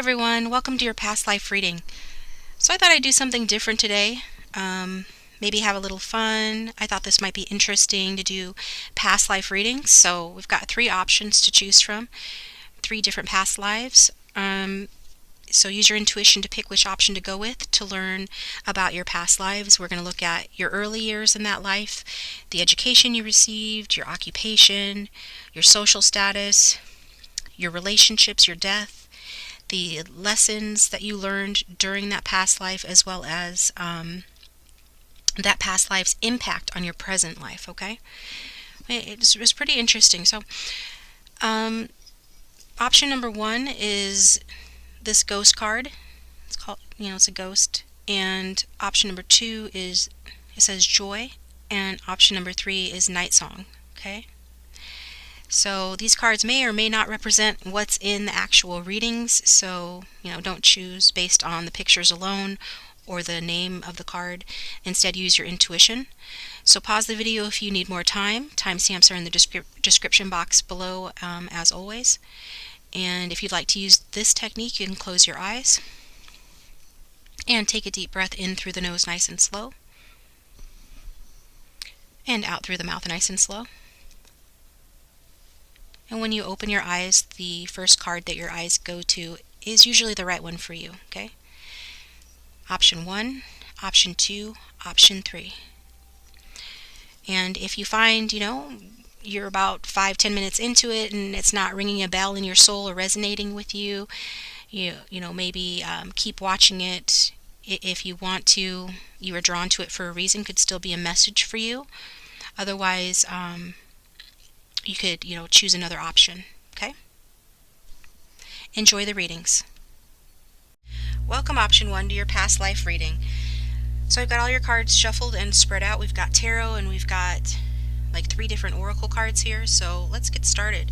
everyone, welcome to your past life reading. So I thought I'd do something different today, maybe have a little fun. I thought this might be interesting to do past life readings. So we've got three options to choose from, three different past lives. So use your intuition to pick which option to go with to learn about your past lives. We're going to look at your early years in that life, the education you received, your occupation, your social status, your relationships, your death, the lessons that you learned during that past life, as well as that past life's impact on your present life, okay? It was pretty interesting. So option number one is this ghost card. It's called, it's a ghost. And option number two is, it says joy. And option number three is night song, okay? So these cards may or may not represent what's in the actual readings, so don't choose based on the pictures alone or the name of the card. Instead, use your intuition. So pause the video if you need more time. Timestamps are in the description box below, as always. And if you'd like to use this technique, you can close your eyes and take a deep breath in through the nose nice and slow, and out through the mouth nice and slow. And when you open your eyes, the first card that your eyes go to is usually the right one for you, okay? Option 1, option 2, option 3. And if you find, you're about 5-10 minutes into it and it's not ringing a bell in your soul or resonating with you, maybe keep watching it. If you want to, you are drawn to it for a reason, could still be a message for you. Otherwise, you could, choose another option, okay? Enjoy the readings. Welcome, option 1, to your past life reading. So I've got all your cards shuffled and spread out. We've got tarot and we've got like 3 different oracle cards here. So let's get started.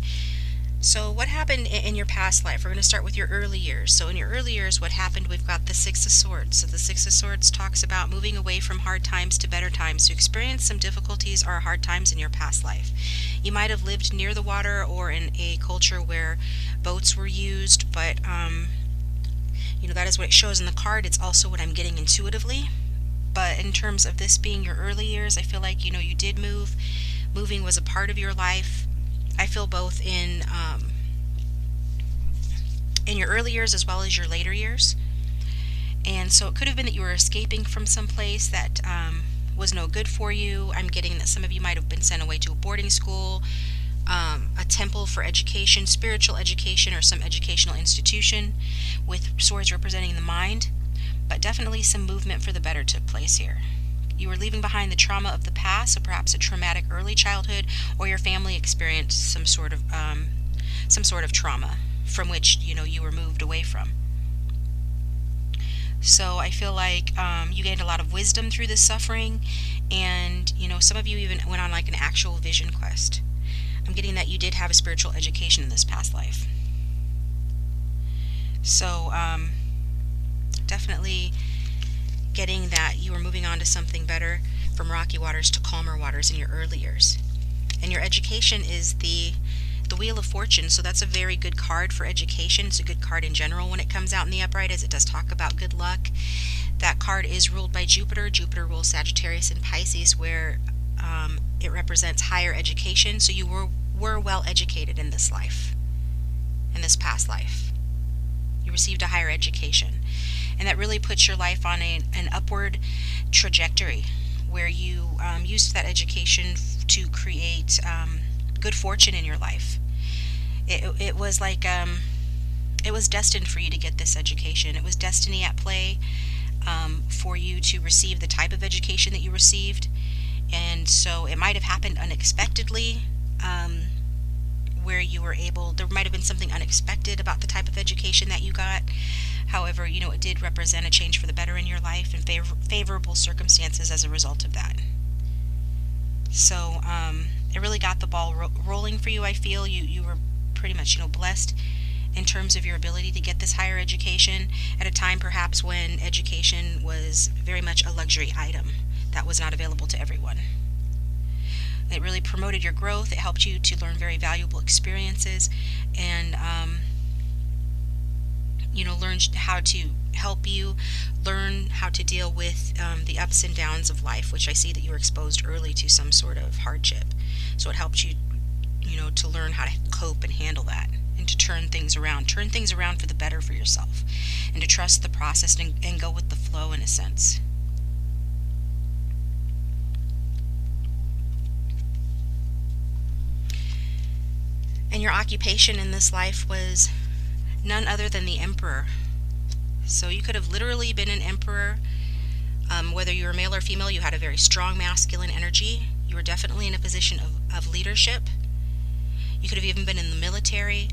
So what happened in your past life? We're going to start with your early years. So in your early years, what happened? We've got the Six of Swords. So the Six of Swords talks about moving away from hard times to better times. To experience some difficulties or hard times in your past life. You might have lived near the water or in a culture where boats were used, but that is what it shows in the card. It's also what I'm getting intuitively. But in terms of this being your early years, I feel like you did move. Moving was a part of your life. I feel both in your early years as well as your later years. And so it could have been that you were escaping from some place that was no good for you. I'm getting that some of you might have been sent away to a boarding school, a temple for education, spiritual education, or some educational institution, with swords representing the mind. But definitely some movement for the better took place here. You were leaving behind the trauma of the past, so perhaps a traumatic early childhood, or your family experienced some sort of trauma from which you were moved away from. So I feel like you gained a lot of wisdom through this suffering, and some of you even went on like an actual vision quest. I'm getting that you did have a spiritual education in this past life. So definitely getting that you were moving on to something better, from rocky waters to calmer waters in your early years. And your education is the Wheel of Fortune, so that's a very good card for education. It's a good card in general when it comes out in the upright, as it does talk about good luck. That card is ruled by Jupiter. Jupiter rules Sagittarius and Pisces, where it represents higher education. So you were well educated in this life, in this past life. You received a higher education. And that really puts your life on an upward trajectory, where you used that education to create good fortune in your life. It was like it was destined for you to get this education. It was destiny at play for you to receive the type of education that you received. And so it might have happened unexpectedly, where you were there might have been something unexpected about the type of education that you got. However, it did represent a change for the better in your life and favorable circumstances as a result of that. So it really got the ball rolling for you. I feel you were pretty much blessed in terms of your ability to get this higher education at a time perhaps when education was very much a luxury item that was not available to everyone. It really promoted your growth. It helped you to learn very valuable experiences, and learn how to help you learn how to deal with the ups and downs of life, which I see that you were exposed early to some sort of hardship. So it helped you, to learn how to cope and handle that, and to turn things around for the better for yourself, and to trust the process and go with the flow in a sense. And your occupation in this life was none other than the emperor. So you could have literally been an emperor. Whether you were male or female, you had a very strong masculine energy. You were definitely in a position of leadership. You could have even been in the military,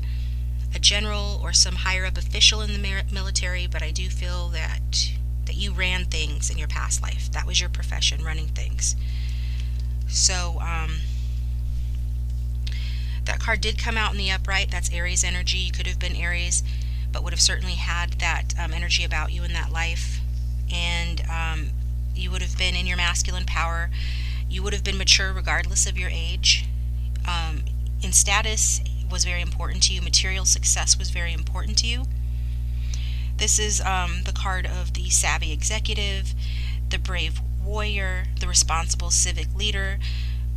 a general or some higher up official in the military, but I do feel that you ran things in your past life. That was your profession, running things. So that card did come out in the upright. That's Aries energy. You could have been Aries, but would have certainly had that energy about you in that life. And you would have been in your masculine power. You would have been mature regardless of your age. In status was very important to you. Material success was very important to you. This is the card of the savvy executive, the brave warrior, the responsible civic leader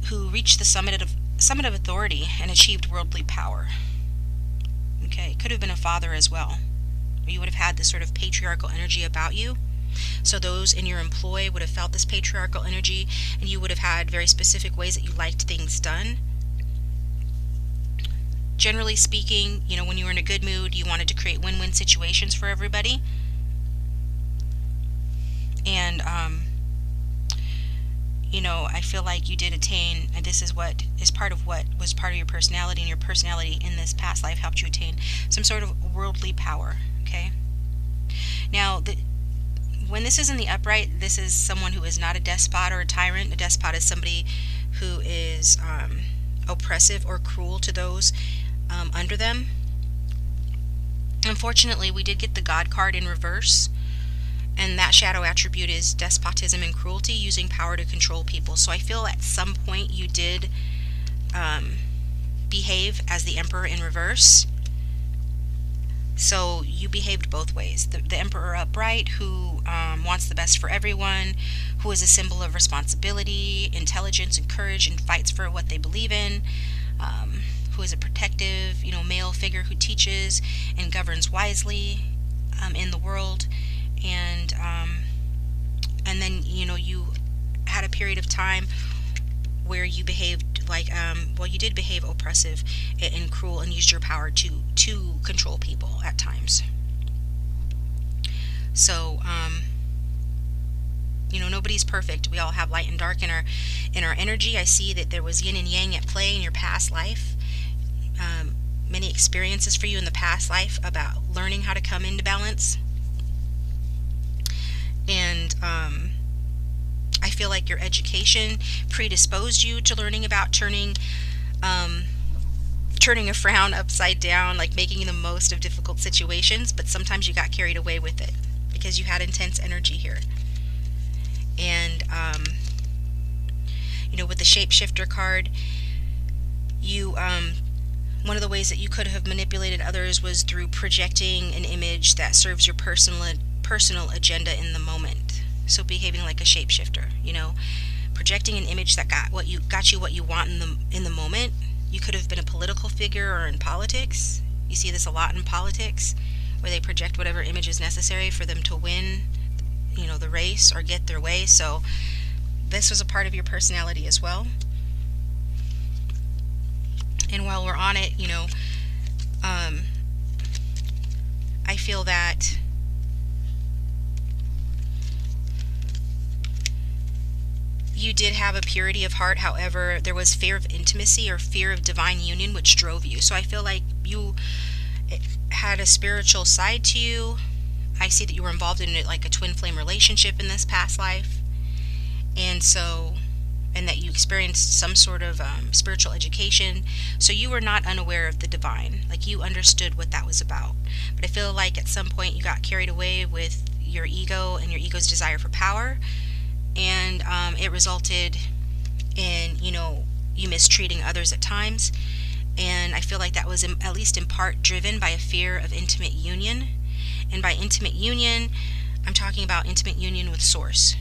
who reached the summit of authority and achieved worldly power. Okay, could have been a father as well. You would have had this sort of patriarchal energy about you. So those in your employ would have felt this patriarchal energy, and you would have had very specific ways that you liked things done. Generally speaking, when you were in a good mood, you wanted to create win-win situations for everybody. And I feel like you did attain, and this is what is part of what was part of your personality, and your personality in this past life helped you attain some sort of worldly power. Okay. Now, when this is in the upright, this is someone who is not a despot or a tyrant. A despot is somebody who is oppressive or cruel to those under them. Unfortunately, we did get the God card in reverse, and that shadow attribute is despotism and cruelty, using power to control people. So I feel at some point you did behave as the Emperor in reverse. So you behaved both ways. The Emperor upright, who wants the best for everyone, who is a symbol of responsibility, intelligence, and courage, and fights for what they believe in, who is a protective, male figure who teaches and governs wisely in the world. And then, you had a period of time where you behaved like, you did behave oppressive and cruel, and used your power to control people at times. So, nobody's perfect. We all have light and dark in our energy. I see that there was yin and yang at play in your past life. Many experiences for you in the past life about learning how to come into balance. And I feel like your education predisposed you to learning about turning a frown upside down, like making the most of difficult situations, but sometimes you got carried away with it because you had intense energy here. And with the shapeshifter card, you one of the ways that you could have manipulated others was through projecting an image that serves your personal agenda in the moment. So behaving like a shapeshifter, projecting an image that got you what you want in the moment. You could have been a political figure or in politics. You see this a lot in politics, where they project whatever image is necessary for them to win, the race or get their way. So this was a part of your personality as well. And while we're on it, I feel that you did have a purity of heart. However, there was fear of intimacy or fear of divine union which drove you. So I feel like you had a spiritual side to you. I see that you were involved in like a twin flame relationship in this past life. And that you experienced some sort of spiritual education. So you were not unaware of the divine. Like, you understood what that was about. But I feel like at some point you got carried away with your ego and your ego's desire for power. And it resulted in, you mistreating others at times. And I feel like that was at least in part driven by a fear of intimate union. And by intimate union, I'm talking about intimate union with Source.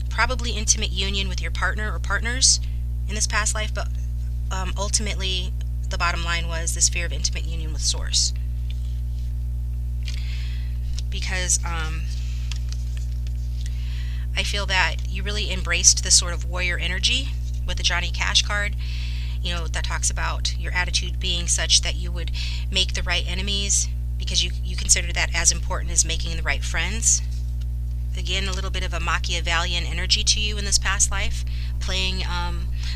Probably intimate union with your partner or partners in this past life, but ultimately the bottom line was this fear of intimate union with Source. Because I feel that you really embraced this sort of warrior energy with the Johnny Cash card, that talks about your attitude being such that you would make the right enemies because you consider that as important as making the right friends. Again, a little bit of a Machiavellian energy to you in this past life, playing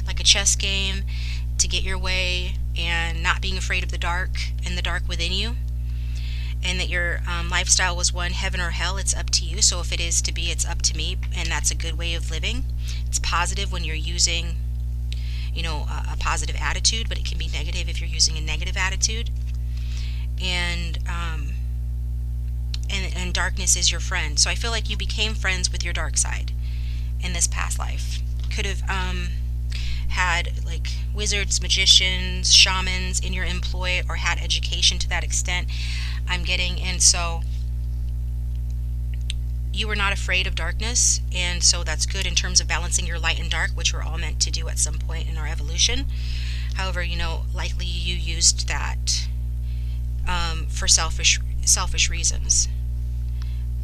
like a chess game to get your way and not being afraid of the dark and the dark within you. And that your lifestyle was one, heaven or hell, it's up to you. So if it is to be, it's up to me, and that's a good way of living. It's positive when you're using, a positive attitude, but it can be negative if you're using a negative attitude. And darkness is your friend. So I feel like you became friends with your dark side in this past life. Could have had like wizards, magicians, shamans in your employ, or had education to that extent, I'm getting. And so you were not afraid of darkness, and so that's good in terms of balancing your light and dark, which we're all meant to do at some point in our evolution. However, likely you used that for selfish reasons.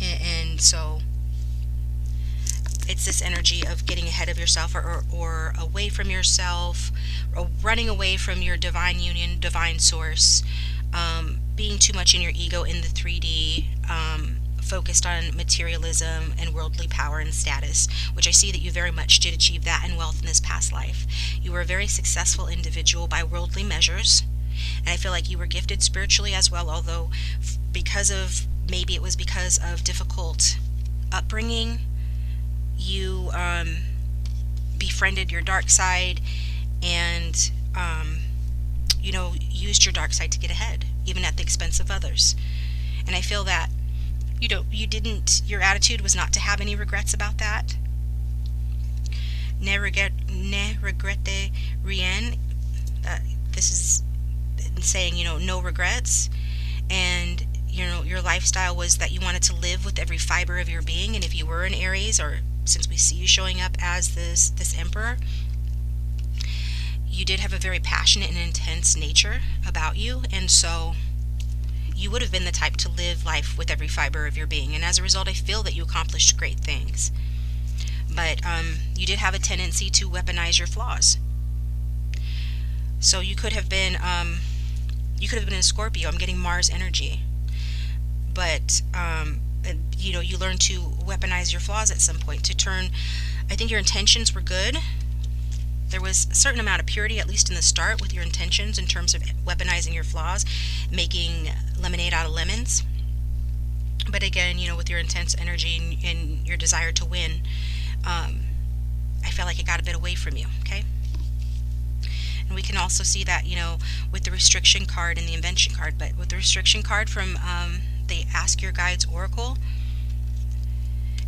And so it's this energy of getting ahead of yourself, or away from yourself, or running away from your divine union, divine source, being too much in your ego in the 3D, focused on materialism and worldly power and status, which I see that you very much did achieve that in wealth in this past life. You were a very successful individual by worldly measures, and I feel like you were gifted spiritually as well, although maybe it was because of difficult upbringing, you befriended your dark side and used your dark side to get ahead, even at the expense of others. And I feel that your attitude was not to have any regrets about that. Ne regrette rien. This is saying, no regrets. And your lifestyle was that you wanted to live with every fiber of your being. And if you were an Aries, or since we see you showing up as this emperor, you did have a very passionate and intense nature about you. And so you would have been the type to live life with every fiber of your being. And as a result, I feel that you accomplished great things. But you did have a tendency to weaponize your flaws. So you could have been a Scorpio. I'm getting Mars energy. But you learned to weaponize your flaws at some point, I think your intentions were good. There was a certain amount of purity, at least in the start, with your intentions in terms of weaponizing your flaws, making lemonade out of lemons. But again, with your intense energy and your desire to win, I felt like it got a bit away from you, okay? And we can also see that, with the restriction card and the invention card. But with the restriction card from the Ask Your Guides Oracle,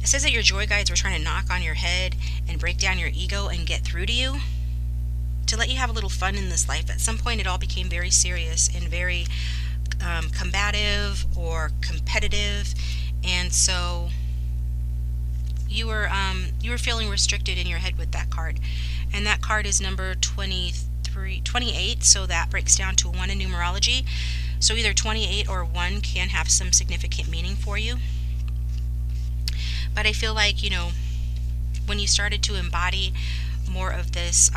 it says that your joy guides were trying to knock on your head and break down your ego and get through to you, to let you have a little fun in this life. At some point, it all became very serious and very combative or competitive, and so you were feeling restricted in your head with that card. And that card is number 28, so that breaks down to 1 in numerology. So either 28 or 1 can have some significant meaning for you. But I feel like, when you started to embody more of this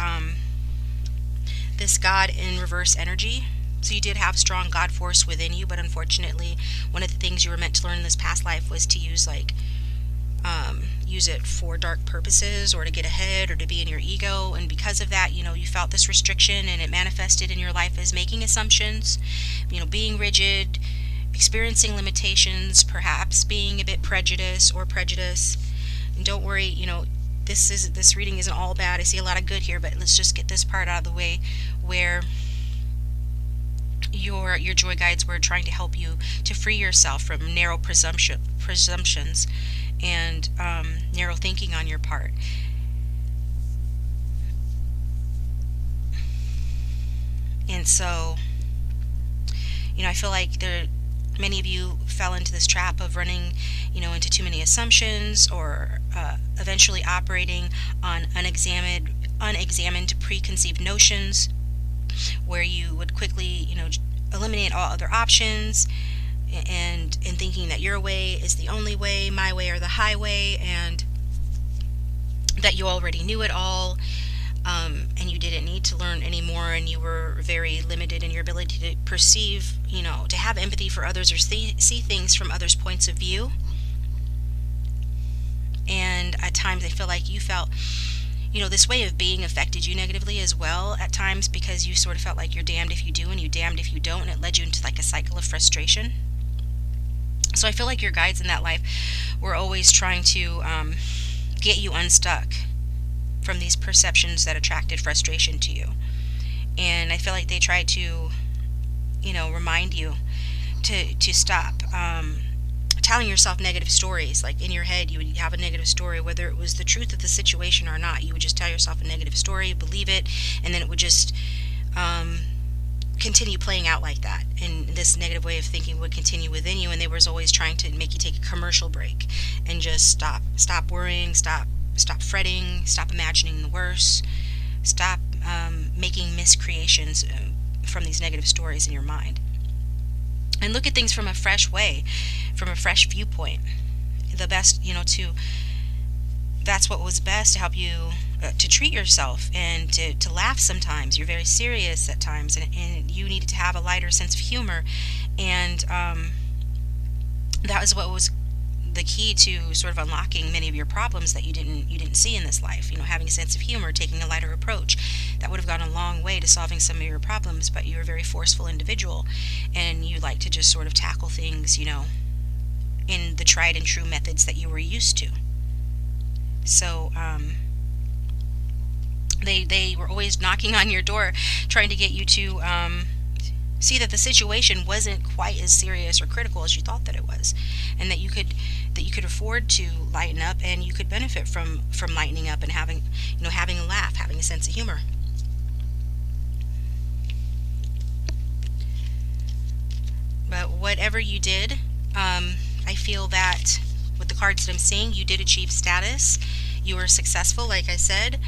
God in reverse energy, so you did have strong God force within you, but unfortunately, one of the things you were meant to learn in this past life was to use it for dark purposes, or to get ahead, or to be in your ego. And because of that, you felt this restriction, and it manifested in your life as making assumptions, being rigid, experiencing limitations, perhaps being a bit prejudiced. And don't worry, this reading isn't all bad. I see a lot of good here, but let's just get this part out of the way, where your joy guides were trying to help you to free yourself from narrow presumptions and narrow thinking on your part. And so, I feel like Many of you fell into this trap of running, into too many assumptions, or eventually operating on unexamined preconceived notions, where you would quickly, eliminate all other options, and in thinking that your way is the only way, my way or the highway, and that you already knew it all, and you didn't need to learn anymore, and you were very limited in your ability to perceive, to have empathy for others, or see things from others' points of view. And at times I feel like you felt, this way of being affected you negatively as well at times, because you sort of felt like you're damned if you do and you damned if you don't, and it led you into like a cycle of frustration. So I feel like your guides in that life were always trying to get you unstuck from these perceptions that attracted frustration to you. And I feel like they tried to, remind you to stop telling yourself negative stories. Like in your head, you would have a negative story, whether it was the truth of the situation or not. You would just tell yourself a negative story, believe it, and then it would just continue playing out like that. And this negative way of thinking would continue within you, and they was always trying to make you take a commercial break and just stop worrying, stop fretting, stop imagining the worst, stop making miscreations from these negative stories in your mind, and look at things from a fresh way, from a fresh viewpoint. The best, that's what was best to help you to treat yourself, and to laugh sometimes. You're very serious at times, and you needed to have a lighter sense of humor, and that was what was the key to sort of unlocking many of your problems that you didn't see in this life. Having a sense of humor, taking a lighter approach, that would have gone a long way to solving some of your problems. But you're a very forceful individual, and you like to just sort of tackle things, in the tried and true methods that you were used to. So they were always knocking on your door, trying to get you to see that the situation wasn't quite as serious or critical as you thought that it was, and that you could afford to lighten up, and you could benefit from lightening up and having a laugh, having a sense of humor. But whatever you did, I feel that with the cards that I'm seeing, you did achieve status. You were successful, like I said.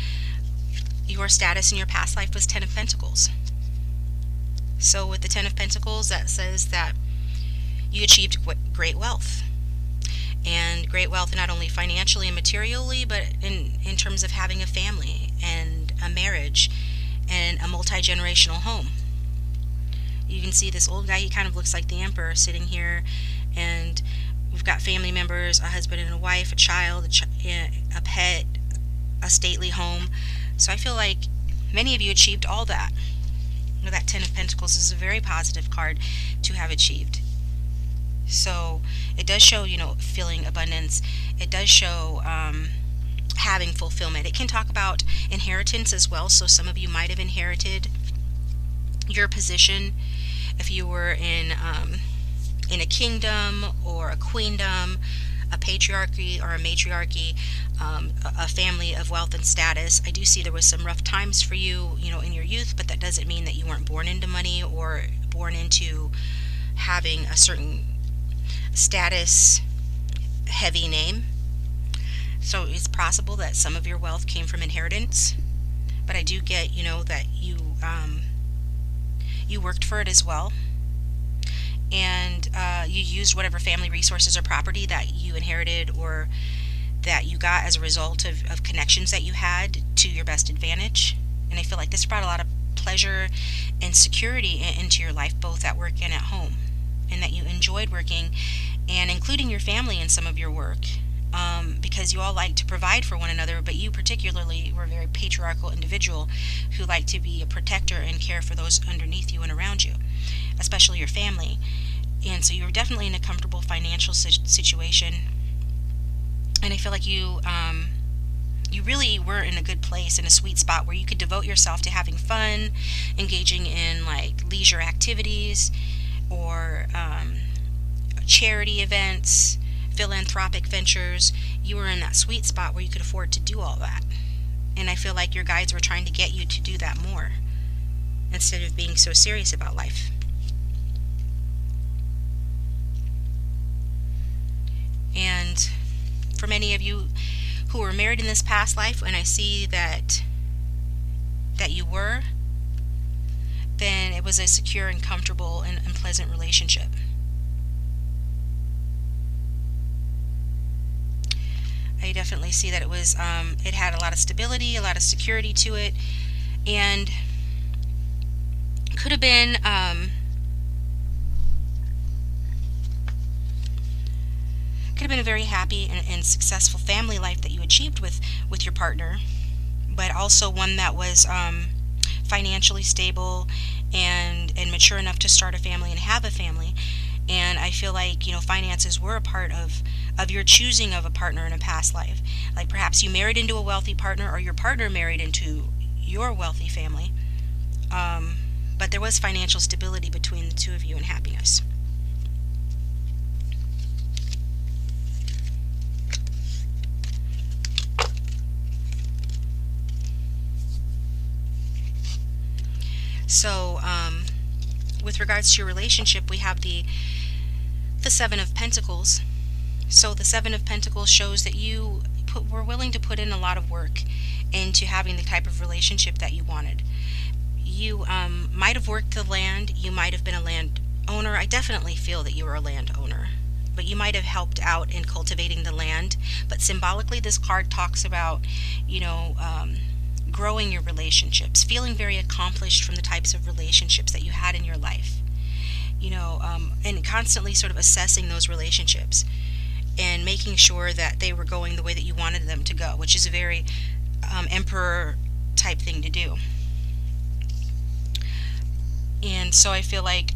Your status in your past life was 10 of Pentacles. So with the 10 of Pentacles, that says that you achieved great wealth. And great wealth not only financially and materially, but in terms of having a family and a marriage and a multi-generational home. You can see this old guy, he kind of looks like the Emperor sitting here, and we've got family members, a husband and a wife, a child, a pet, a stately home. So I feel like many of you achieved all that. That 10 of Pentacles is a very positive card to have achieved. So it does show, feeling abundance. It does show having fulfillment. It can talk about inheritance as well. So some of you might have inherited your position if you were in a kingdom or a queendom, a patriarchy or a matriarchy, a family of wealth and status. I do see there was some rough times for you, in your youth, but that doesn't mean that you weren't born into money or born into having a certain status heavy name. So it's possible that some of your wealth came from inheritance, but I do get, that you worked for it as well. And you used whatever family resources or property that you inherited or that you got as a result of connections that you had to your best advantage. And I feel like this brought a lot of pleasure and security into your life, both at work and at home, and that you enjoyed working and including your family in some of your work, because you all like to provide for one another, but you particularly were a very patriarchal individual who liked to be a protector and care for those underneath you and around you, especially your family. And so you were definitely in a comfortable financial situation. And I feel like you really were in a good place, in a sweet spot where you could devote yourself to having fun, engaging in like leisure activities or charity events, philanthropic ventures. You were in that sweet spot where you could afford to do all that. And I feel like your guides were trying to get you to do that more instead of being so serious about life. for many of you who were married in this past life, and I see that you were, then it was a secure and comfortable and pleasant relationship. I definitely see that it was, it had a lot of stability, a lot of security to it, and could have been, a very happy and successful family life that you achieved with your partner, but also one that was financially stable and mature enough to start a family and have a family. And I feel like, finances were a part of your choosing of a partner in a past life. Like perhaps you married into a wealthy partner, or your partner married into your wealthy family. But there was financial stability between the two of you and happiness. So, with regards to your relationship, we have the Seven of Pentacles. So the Seven of Pentacles shows that you were willing to put in a lot of work into having the type of relationship that you wanted. You might have worked the land. You might have been a land owner. I definitely feel that you were a land owner, but you might have helped out in cultivating the land. But symbolically, this card talks about, growing your relationships, feeling very accomplished from the types of relationships that you had in your life, and constantly sort of assessing those relationships and making sure that they were going the way that you wanted them to go, which is a very emperor type thing to do. And so I feel like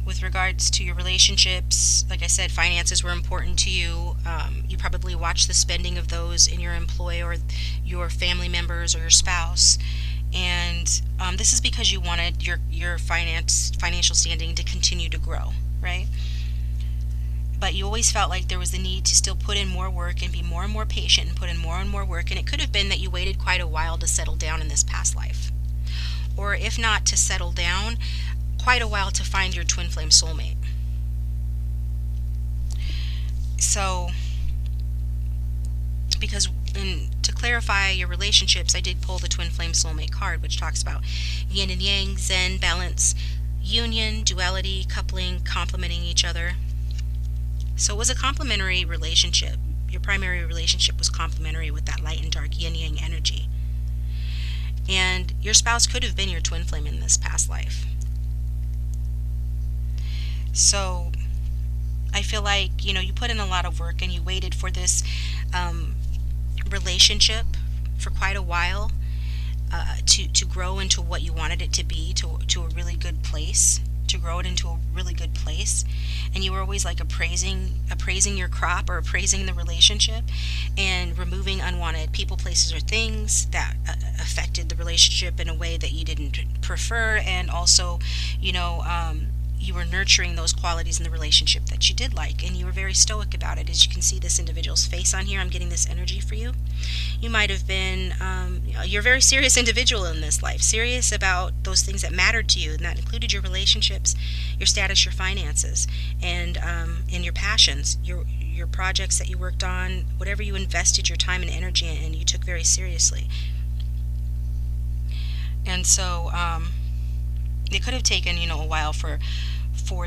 with regards to your relationships, like I said, finances were important to you. You probably watched the spending of those in your employ or your family members or your spouse. And this is because you wanted your financial standing to continue to grow, right? But you always felt like there was the need to still put in more work and be more and more patient and put in more and more work. And it could have been that you waited quite a while to settle down in this past life. Or if not to settle down, quite a while to find your twin flame soulmate. So, because to clarify your relationships, I did pull the twin flame soulmate card, which talks about yin and yang, zen, balance, union, duality, coupling, complementing each other. So it was a complementary relationship. Your primary relationship was complementary with that light and dark yin yang energy. And your spouse could have been your twin flame in this past life. So I feel like, you put in a lot of work and you waited for this relationship for quite a while to grow into what you wanted it to be, to a really good place, to grow it into a really good place. And you were always like appraising your crop or appraising the relationship and removing unwanted people, places, or things that affected the relationship in a way that you didn't prefer. And also, you were nurturing those qualities in the relationship that you did like, and you were very stoic about it. As you can see this individual's face on here, I'm getting this energy for you. You might have been, you're a very serious individual in this life, serious about those things that mattered to you, and that included your relationships, your status, your finances, and your passions, your projects that you worked on, whatever you invested your time and energy in, and you took very seriously. And so it could have taken, a while for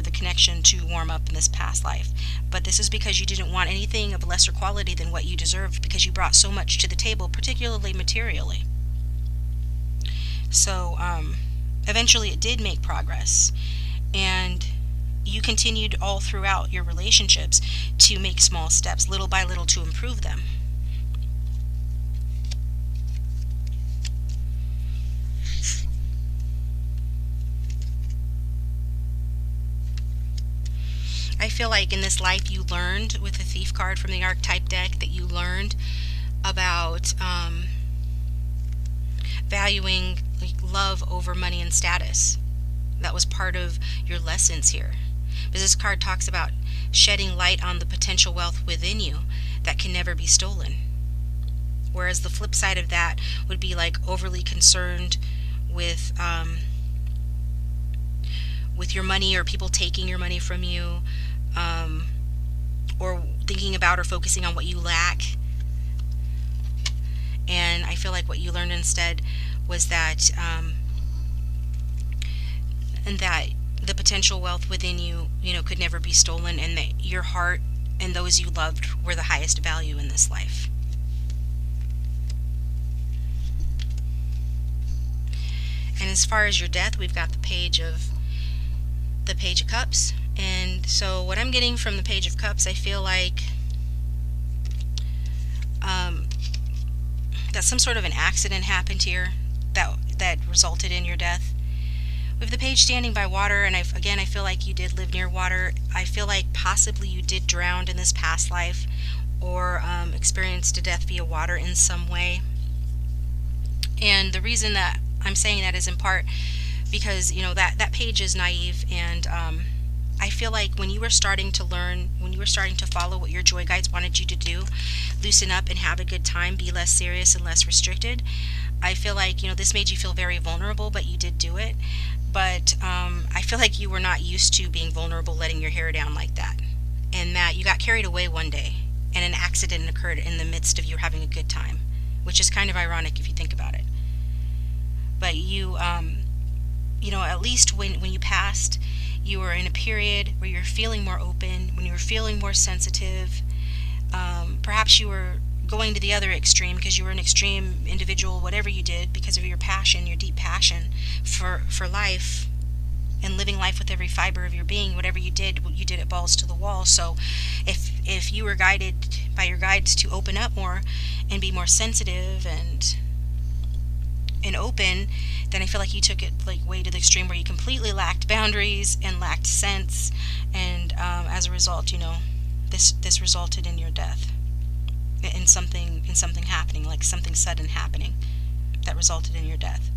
the connection to warm up in this past life. But this is because you didn't want anything of lesser quality than what you deserved, because you brought so much to the table, particularly materially. So eventually it did make progress. And you continued all throughout your relationships to make small steps, little by little, to improve them. I feel like in this life you learned, with the Thief card from the Archetype deck, that you learned about valuing love over money and status. That was part of your lessons here. Because this card talks about shedding light on the potential wealth within you that can never be stolen. Whereas the flip side of that would be like overly concerned with your money, or people taking your money from you, or thinking about or focusing on what you lack. And I feel like what you learned instead was that, and that the potential wealth within you, could never be stolen, and that your heart and those you loved were the highest value in this life. And as far as your death, we've got the Page of Cups. And so what I'm getting from the Page of Cups, I feel like that some sort of an accident happened here that resulted in your death. With the page standing by water, and I feel like you did live near water. I feel like possibly you did drown in this past life, or experienced a death via water in some way. And the reason that I'm saying that is in part because that page is naive, and I feel like when you were starting to learn, when you were starting to follow what your joy guides wanted you to do, loosen up and have a good time, be less serious and less restricted, I feel like this made you feel very vulnerable, but you did do it. But I feel like you were not used to being vulnerable, letting your hair down like that, and that you got carried away one day and an accident occurred in the midst of you having a good time, which is kind of ironic if you think about it. But you at least when you passed, you were in a period where you're feeling more open, when you were feeling more sensitive. Perhaps you were going to the other extreme because you were an extreme individual, whatever you did, because of your passion, your deep passion for life and living life with every fiber of your being. Whatever you did it balls to the wall. So if you were guided by your guides to open up more and be more sensitive and open, then I feel like you took it like way to the extreme where you completely lacked boundaries and lacked sense, and as a result, this resulted in your death, in something happening, like something sudden happening that resulted in your death.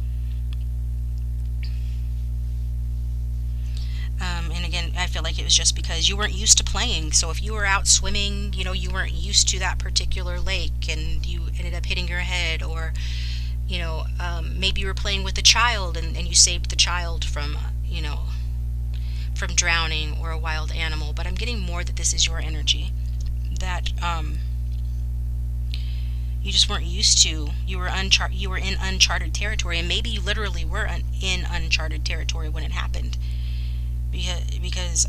And again, I feel like it was just because you weren't used to playing. So if you were out swimming, you weren't used to that particular lake, and you ended up hitting your head, or maybe you were playing with a child and you saved the child from from drowning, or a wild animal. But I'm getting more that this is your energy, that you just weren't used to. You were in uncharted territory, and maybe you literally were in uncharted territory when it happened, because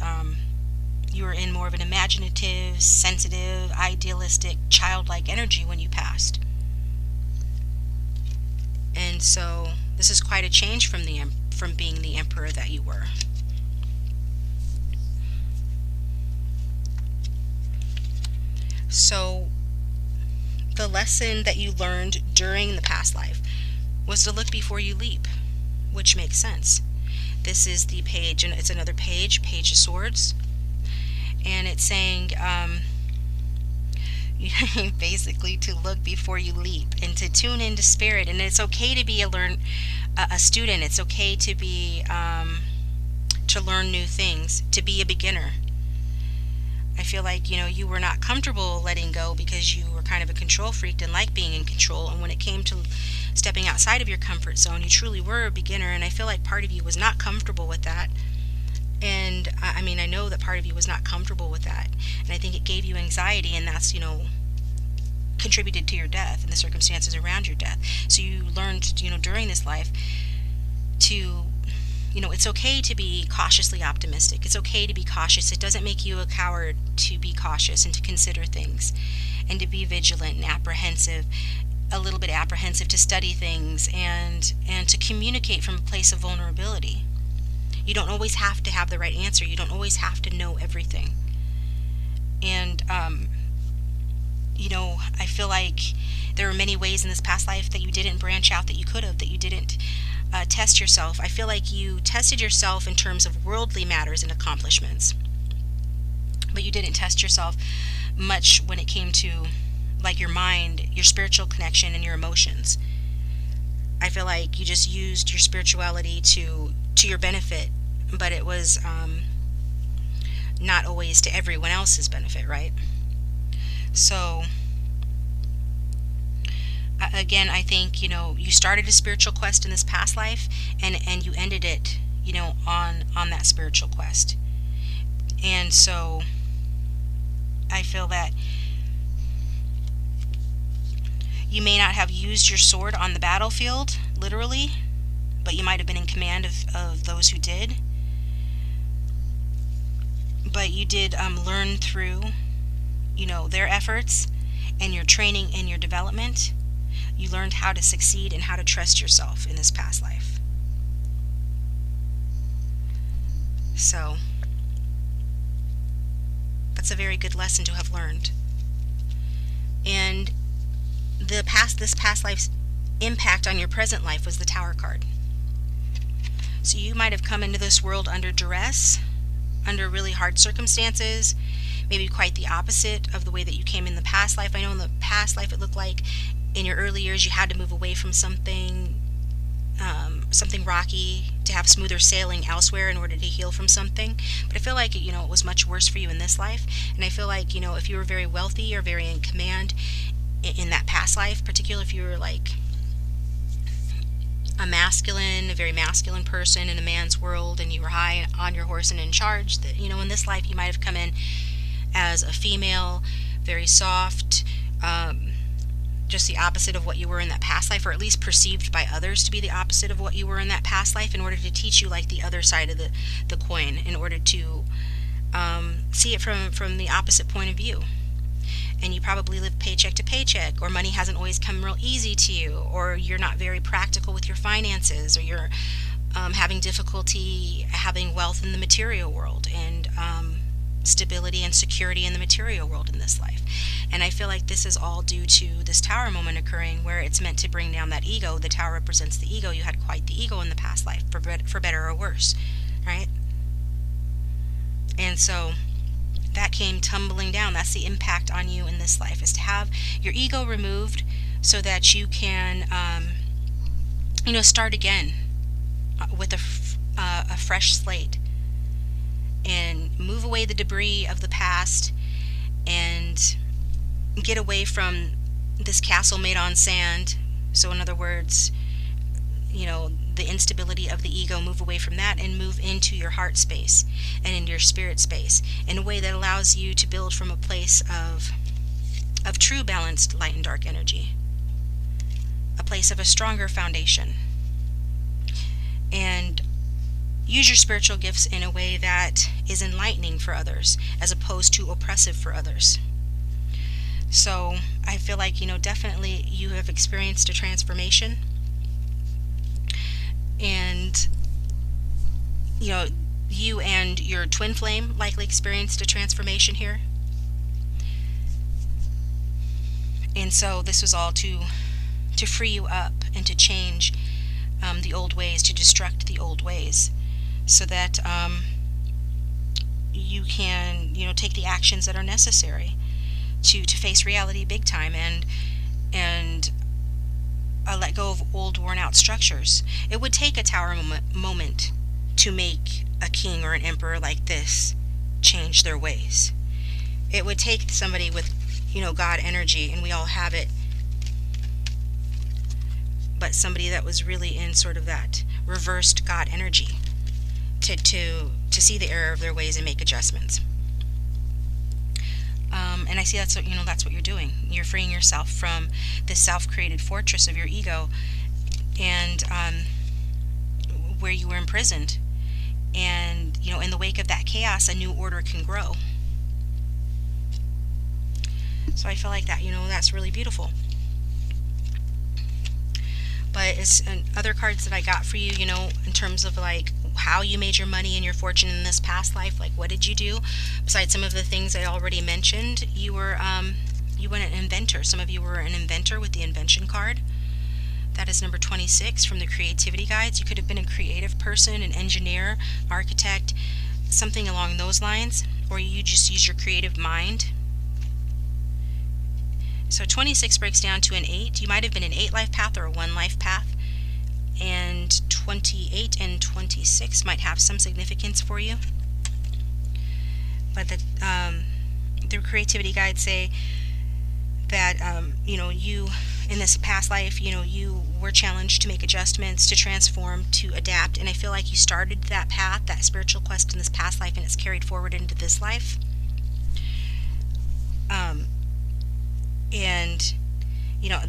you were in more of an imaginative, sensitive, idealistic, childlike energy when you passed. And so this is quite a change from being the emperor that you were. So the lesson that you learned during the past life was to look before you leap, which makes sense. This is the page, and it's another Page of Swords, and it's saying basically to look before you leap and to tune into spirit. And it's okay to be a student. It's okay to be to learn new things, to be a beginner. I feel like you were not comfortable letting go because you were kind of a control freak and like being in control. And when it came to stepping outside of your comfort zone, you truly were a beginner. And I feel like part of you was not comfortable with that. And I know that part of you was not comfortable with that, and I think it gave you anxiety, and that's contributed to your death and the circumstances around your death. So you learned during this life to it's okay to be cautiously optimistic. It's okay to be cautious. It doesn't make you a coward to be cautious and to consider things and to be vigilant and apprehensive, a little bit apprehensive, to study things and to communicate from a place of vulnerability. You don't always have to have the right answer. You don't always have to know everything. And, I feel like there are many ways in this past life that you didn't branch out, that you could have, that you didn't test yourself. I feel like you tested yourself in terms of worldly matters and accomplishments, but you didn't test yourself much when it came to like your mind, your spiritual connection, and your emotions. I feel like you just used your spirituality to your benefit, but it was not always to everyone else's benefit, right? So again, I think you started a spiritual quest in this past life, and you ended it on that spiritual quest. And so I feel that you may not have used your sword on the battlefield, literally, but you might have been in command of those who did. But you did learn through, their efforts and your training and your development. You learned how to succeed and how to trust yourself in this past life. So, that's a very good lesson to have learned. And this past life's impact on your present life was the Tower card. So you might have come into this world under duress, under really hard circumstances, maybe quite the opposite of the way that you came in the past life. I know in the past life it looked like in your early years you had to move away from something rocky to have smoother sailing elsewhere in order to heal from something. But I feel like it was much worse for you in this life. And I feel like if you were very wealthy or very in command in that past life, particularly if you were like a very masculine person in a man's world, and you were high on your horse and in charge, that in this life you might have come in as a female, very soft, just the opposite of what you were in that past life, or at least perceived by others to be the opposite of what you were in that past life, in order to teach you like the other side of the coin, in order to see it from the opposite point of view. And you probably live paycheck to paycheck, or money hasn't always come real easy to you, or you're not very practical with your finances, or you're having difficulty having wealth in the material world, and stability and security in the material world in this life. And I feel like this is all due to this Tower moment occurring, where it's meant to bring down that ego. The Tower represents the ego. You had quite the ego in the past life, for better or worse, right? And so that came tumbling down. That's the impact on you in this life, is to have your ego removed so that you can start again with a fresh slate, and move away the debris of the past, and get away from this castle made on sand. So in other words, the instability of the ego, move away from that and move into your heart space and into your spirit space in a way that allows you to build from a place of true balanced light and dark energy, a place of a stronger foundation, and use your spiritual gifts in a way that is enlightening for others as opposed to oppressive for others. So I feel like definitely you have experienced a transformation. And you and your twin flame likely experienced a transformation here. And so this was all to free you up and to change the old ways, to destruct the old ways, so that you can take the actions that are necessary to face reality big time, and let go of old, worn-out structures. It would take a Tower moment to make a king or an emperor like this change their ways. It would take somebody with, God energy, and we all have it, but somebody that was really in sort of that reversed God energy to see the error of their ways and make adjustments. And I see that's what you're doing. You're freeing yourself from this self-created fortress of your ego, and where you were imprisoned. And in the wake of that chaos, a new order can grow. So I feel like that that's really beautiful. But it's other cards that I got for you, in terms of like how you made your money and your fortune in this past life. Like, what did you do besides some of the things I already mentioned? You were an inventor. Some of you were an inventor with the invention card. That is number 26 from the creativity guides. You could have been a creative person, an engineer, architect, something along those lines, or you just use your creative mind. So 26 breaks down to an 8. You might have been an 8 life path or a 1 life path. And 28 and 26 might have some significance for you. But the creativity guides say that, you, in this past life, you were challenged to make adjustments, to transform, to adapt. And I feel like you started that path, that spiritual quest in this past life, and it's carried forward into this life. And,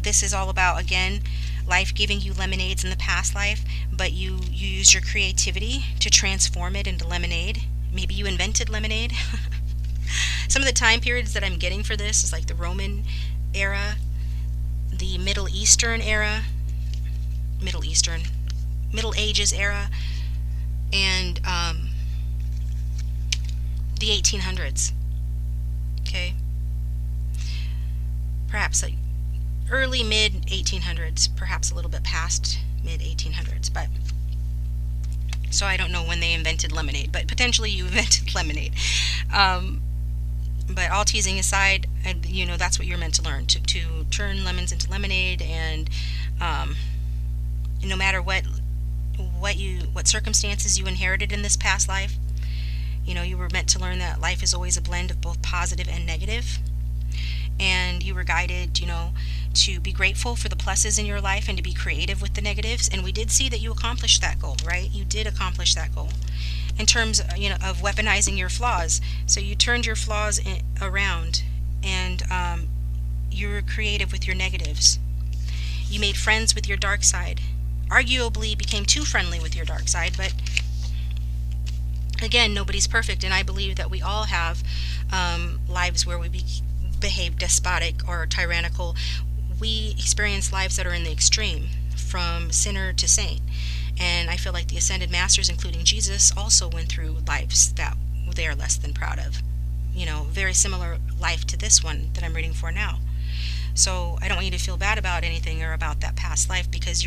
this is all about, again, life giving you lemonades in the past life, but you use your creativity to transform it into lemonade. Maybe you invented lemonade. Some of the time periods that I'm getting for this is like the Roman era, the Middle Ages era, and the 1800s. Okay, perhaps like early mid 1800s, perhaps a little bit past mid 1800s, but so I don't know when they invented lemonade, but potentially you invented lemonade. But all teasing aside, that's what you're meant to learn, to turn lemons into lemonade. And no matter what circumstances you inherited in this past life, you were meant to learn that life is always a blend of both positive and negative. And you were guided, to be grateful for the pluses in your life and to be creative with the negatives. And we did see that you accomplished that goal, right? You did accomplish that goal in terms, of weaponizing your flaws. So you turned your flaws around, and you were creative with your negatives. You made friends with your dark side. Arguably became too friendly with your dark side, but again, nobody's perfect, and I believe that we all have lives where we behave despotic or tyrannical. We experience lives that are in the extreme, from sinner to saint. And I feel like the ascended masters, including Jesus, also went through lives that they are less than proud of. Very similar life to this one that I'm reading for now. So I don't want you to feel bad about anything or about that past life, because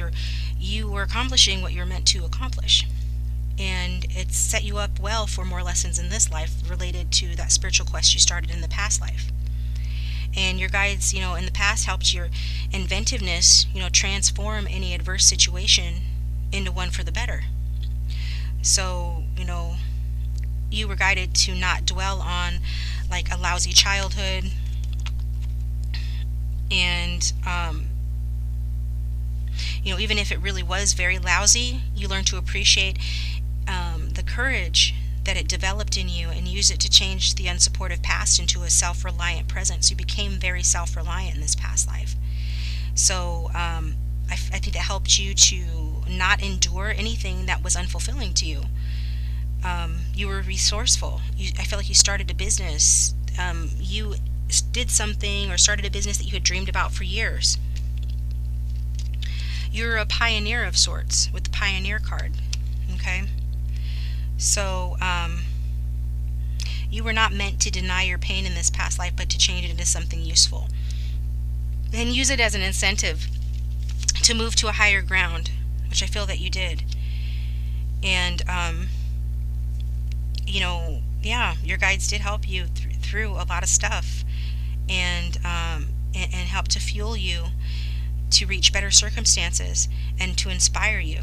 you were accomplishing what you're meant to accomplish. And it's set you up well for more lessons in this life related to that spiritual quest you started in the past life. And your guides, in the past helped your inventiveness, transform any adverse situation into one for the better. So, you were guided to not dwell on like a lousy childhood, and even if it really was very lousy, you learned to appreciate the courage that it developed in you and use it to change the unsupportive past into a self-reliant present. So you became very self-reliant in this past life. So I think that helped you to not endure anything that was unfulfilling to you. You were resourceful. I feel like you started a business. You did something or started a business that you had dreamed about for years. You're a pioneer of sorts with the pioneer card. Okay? So, you were not meant to deny your pain in this past life, but to change it into something useful. And use it as an incentive to move to a higher ground, which I feel that you did. And, your guides did help you through a lot of stuff, and help to fuel you to reach better circumstances and to inspire you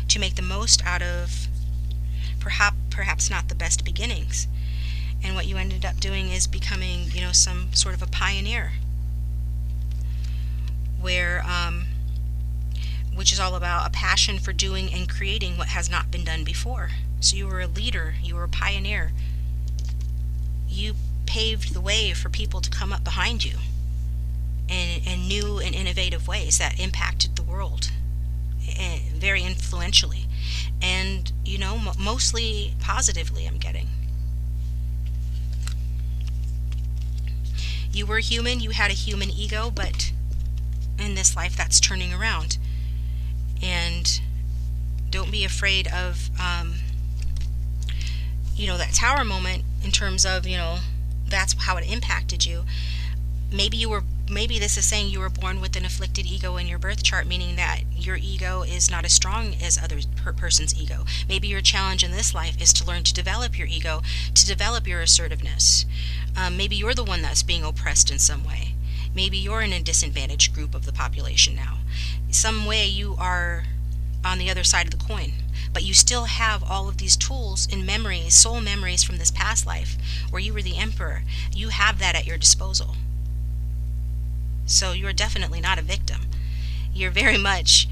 to make the most out of perhaps not the best beginnings. And what you ended up doing is becoming, some sort of a pioneer, where which is all about a passion for doing and creating what has not been done before. So you were a leader, you were a pioneer. You paved the way for people to come up behind you in new and innovative ways that impacted the world very influentially, and mostly positively, I'm getting. You were human, you had a human ego, but in this life that's turning around. And don't be afraid of that tower moment, in terms of that's how it impacted you. Maybe this is saying you were born with an afflicted ego in your birth chart, meaning that your ego is not as strong as other person's ego. Maybe your challenge in this life is to learn to develop your ego, to develop your assertiveness. Maybe you're the one that's being oppressed in some way. Maybe you're in a disadvantaged group of the population now. Some way you are on the other side of the coin, but you still have all of these tools and memories, soul memories from this past life where you were the emperor. You have that at your disposal. So you're definitely not a victim. You're very much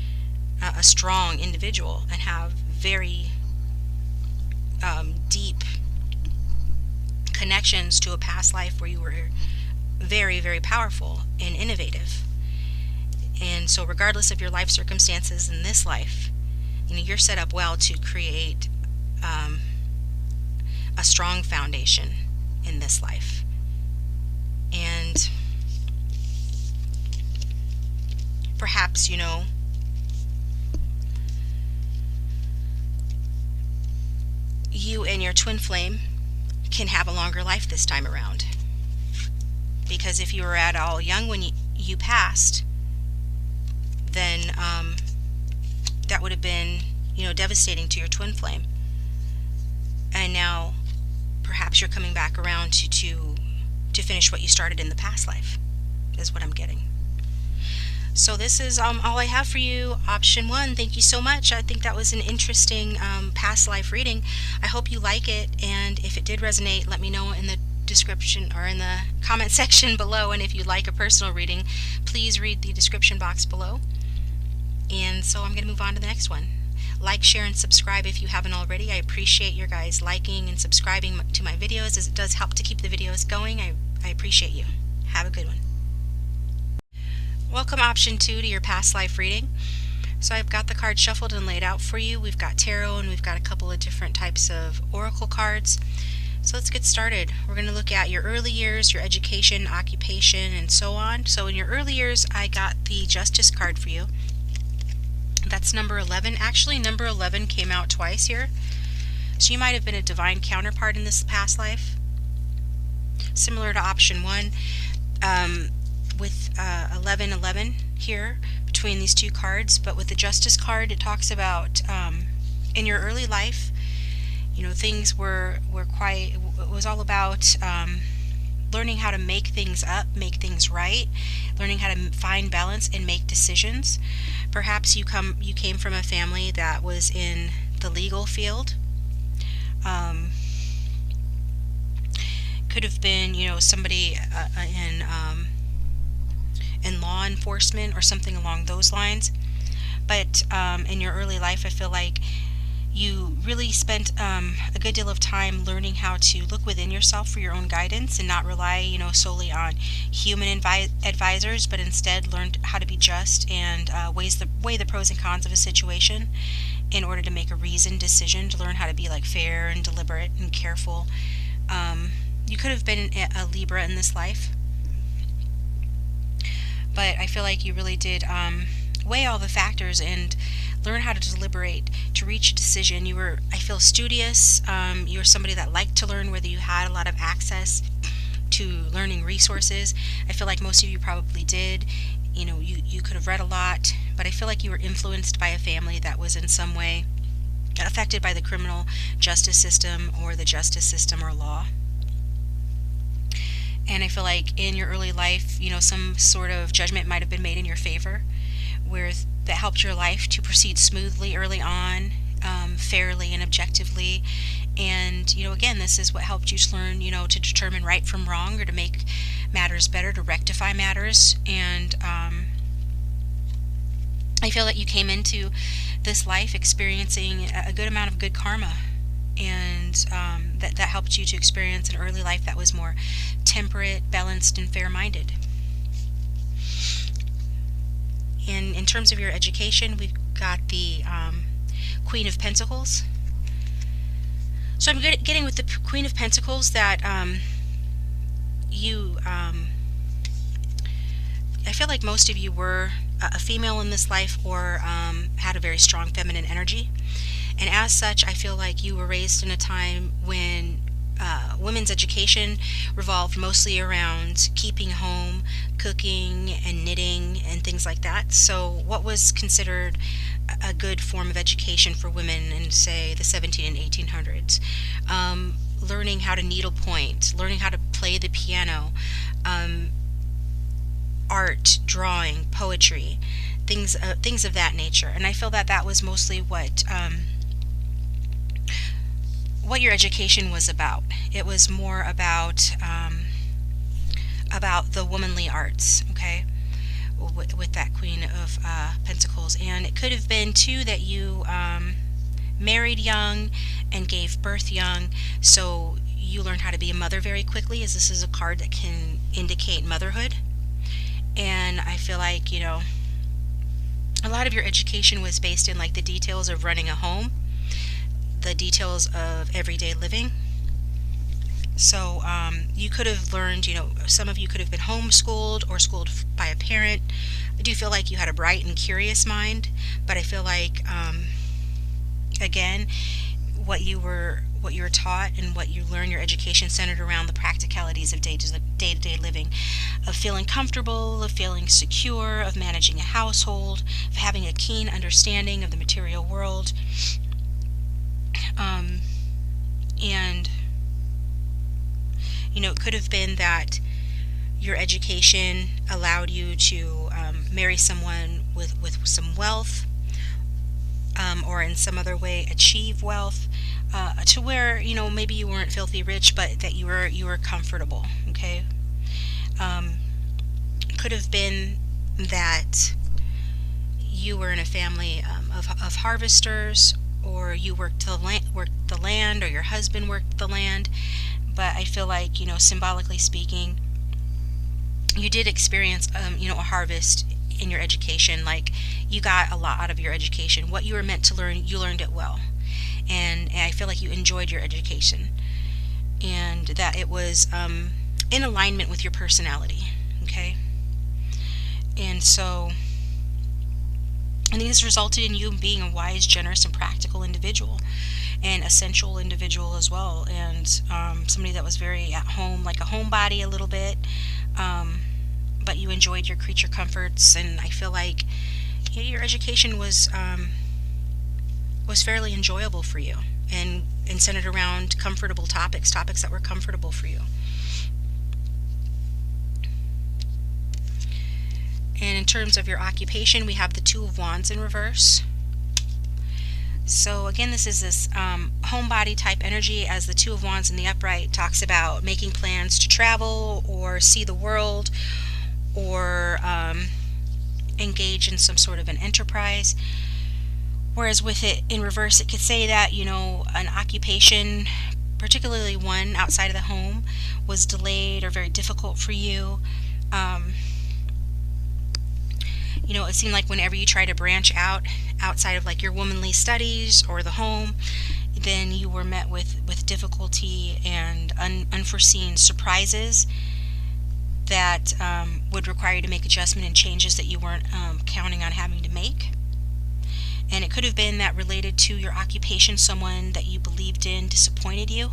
a strong individual and have very deep connections to a past life where you were very, very powerful and innovative. And so regardless of your life circumstances in this life, you're set up well to create a strong foundation in this life. And perhaps, you and your twin flame can have a longer life this time around. Because if you were at all young when you passed, then that would have been, devastating to your twin flame. And now perhaps you're coming back around to finish what you started in the past life, is what I'm getting. So this is all I have for you, option 1. Thank you so much. I think that was an interesting past life reading. I hope you like it, and if it did resonate, let me know in the description or in the comment section below. And if you'd like a personal reading, please read the description box below. And so I'm going to move on to the next one. Like, share, and subscribe if you haven't already. I appreciate your guys liking and subscribing to my videos, as it does help to keep the videos going. I appreciate you. Have a good one. Welcome, option 2, to your past life reading. So I've got the cards shuffled and laid out for you. We've got tarot, and we've got a couple of different types of oracle cards. So let's get started. We're going to look at your early years, your education, occupation, and so on. So in your early years, I got the Justice card for you. That's number 11. Actually, number 11 came out twice here. So you might have been a divine counterpart in this past life. Similar to option 1, with 11 here between these two cards. But with the Justice card, it talks about in your early life, things were quite, it was all about learning how to make things up, make things right, learning how to find balance and make decisions. Perhaps you came from a family that was in the legal field. Could have been, somebody in law enforcement or something along those lines. But in your early life, I feel like you really spent a good deal of time learning how to look within yourself for your own guidance and not rely, solely on human advisors, but instead learned how to be just and weigh the pros and cons of a situation in order to make a reasoned decision, to learn how to be fair and deliberate and careful. You could have been a Libra in this life, but I feel like you really did weigh all the factors and learn how to deliberate to reach a decision. You were, I feel, studious. You were somebody that liked to learn, whether you had a lot of access to learning resources. I feel like most of you probably did. You could have read a lot, but I feel like you were influenced by a family that was in some way affected by the criminal justice system or the justice system or law. And I feel like in your early life, some sort of judgment might have been made in your favor, where that helped your life to proceed smoothly early on, fairly and objectively. And, again, this is what helped you to learn, to determine right from wrong, or to make matters better, to rectify matters. And I feel that you came into this life experiencing a good amount of good karma. And that helped you to experience an early life that was more temperate, balanced, and fair-minded. And in terms of your education, we've got the Queen of Pentacles. So I'm getting with the Queen of Pentacles that I feel like most of you were a female in this life, or had a very strong feminine energy. And as such, I feel like you were raised in a time when women's education revolved mostly around keeping home, cooking, and knitting, and things like that. So what was considered a good form of education for women in, say, the 17 and 1800s? Learning how to needlepoint, learning how to play the piano, art, drawing, poetry, things of that nature. And I feel that that was mostly what your education was about. It was more about the womanly arts, okay, with that Queen of Pentacles. And it could have been too that you married young and gave birth young, so you learned how to be a mother very quickly, as this is a card that can indicate motherhood. And I feel like, a lot of your education was based in like the details of running a home, the details of everyday living. So you could have learned, some of you could have been homeschooled or schooled by a parent. I do feel like you had a bright and curious mind, but I feel like, again, what you were taught and what you learned, your education centered around the practicalities of day-to-day living, of feeling comfortable, of feeling secure, of managing a household, of having a keen understanding of the material world. And it could have been that your education allowed you to marry someone with some wealth, or in some other way achieve wealth, to where maybe you weren't filthy rich, but that you were comfortable. Okay, could have been that you were in a family of harvesters, or you worked the land, or your husband worked the land. But I feel like, symbolically speaking, you did experience, a harvest in your education. Like, you got a lot out of your education. What you were meant to learn, you learned it well. And I feel like you enjoyed your education. And that it was in alignment with your personality. Okay? And so, and this resulted in you being a wise, generous, and practical individual. An essential individual as well, and somebody that was very at home, like a homebody a little bit, but you enjoyed your creature comforts. And I feel like your education was fairly enjoyable for you, and centered around comfortable topics that were comfortable for you. And in terms of your occupation, we have the Two of Wands in reverse. So again, this is this homebody type energy, as the Two of Wands in the upright talks about making plans to travel or see the world, or engage in some sort of an enterprise. Whereas with it in reverse, it could say that, an occupation, particularly one outside of the home, was delayed or very difficult for you. It seemed like whenever you try to branch out outside of like your womanly studies or the home, then you were met with difficulty and unforeseen surprises that would require you to make adjustment and changes that you weren't counting on having to make. And it could have been that related to your occupation, someone that you believed in disappointed you.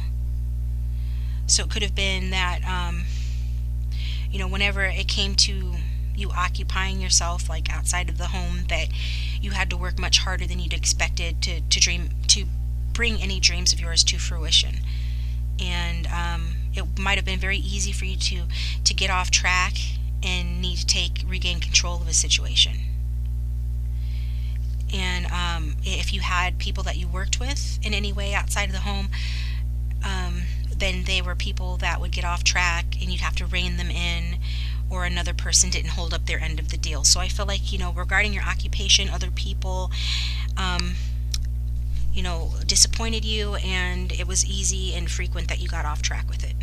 So it could have been that, whenever it came to you occupying yourself like outside of the home, that you had to work much harder than you'd expected to bring any dreams of yours to fruition. And it might have been very easy for you to get off track and need to regain control of a situation. And if you had people that you worked with in any way outside of the home, then they were people that would get off track and you'd have to rein them in, or another person didn't hold up their end of the deal. So I feel like, regarding your occupation, other people, disappointed you, and it was easy and frequent that you got off track with it.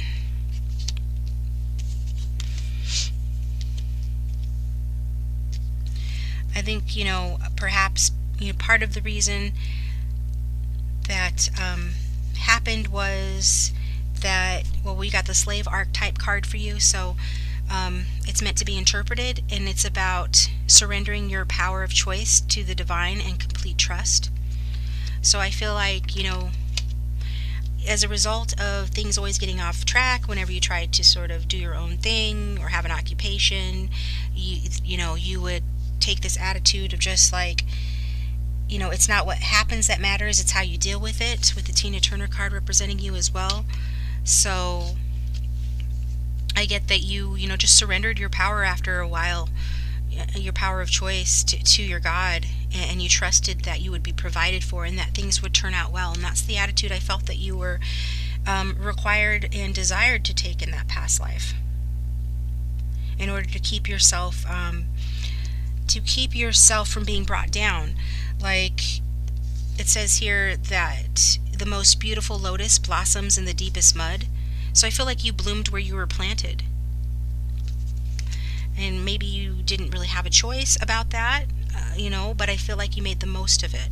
I think, perhaps, part of the reason that happened was that, we got the slave archetype card for you. So it's meant to be interpreted, and it's about surrendering your power of choice to the divine and complete trust. So I feel like, as a result of things always getting off track whenever you try to sort of do your own thing or have an occupation, you would take this attitude of just like, it's not what happens that matters, it's how you deal with it, with the Tina Turner card representing you as well. So I get that you just surrendered your power after a while, your power of choice to your God, and you trusted that you would be provided for and that things would turn out well. And that's the attitude I felt that you were required and desired to take in that past life, in order to keep yourself from being brought down. Like it says here, that the most beautiful lotus blossoms in the deepest mud. So I feel like you bloomed where you were planted. And maybe you didn't really have a choice about that, but I feel like you made the most of it.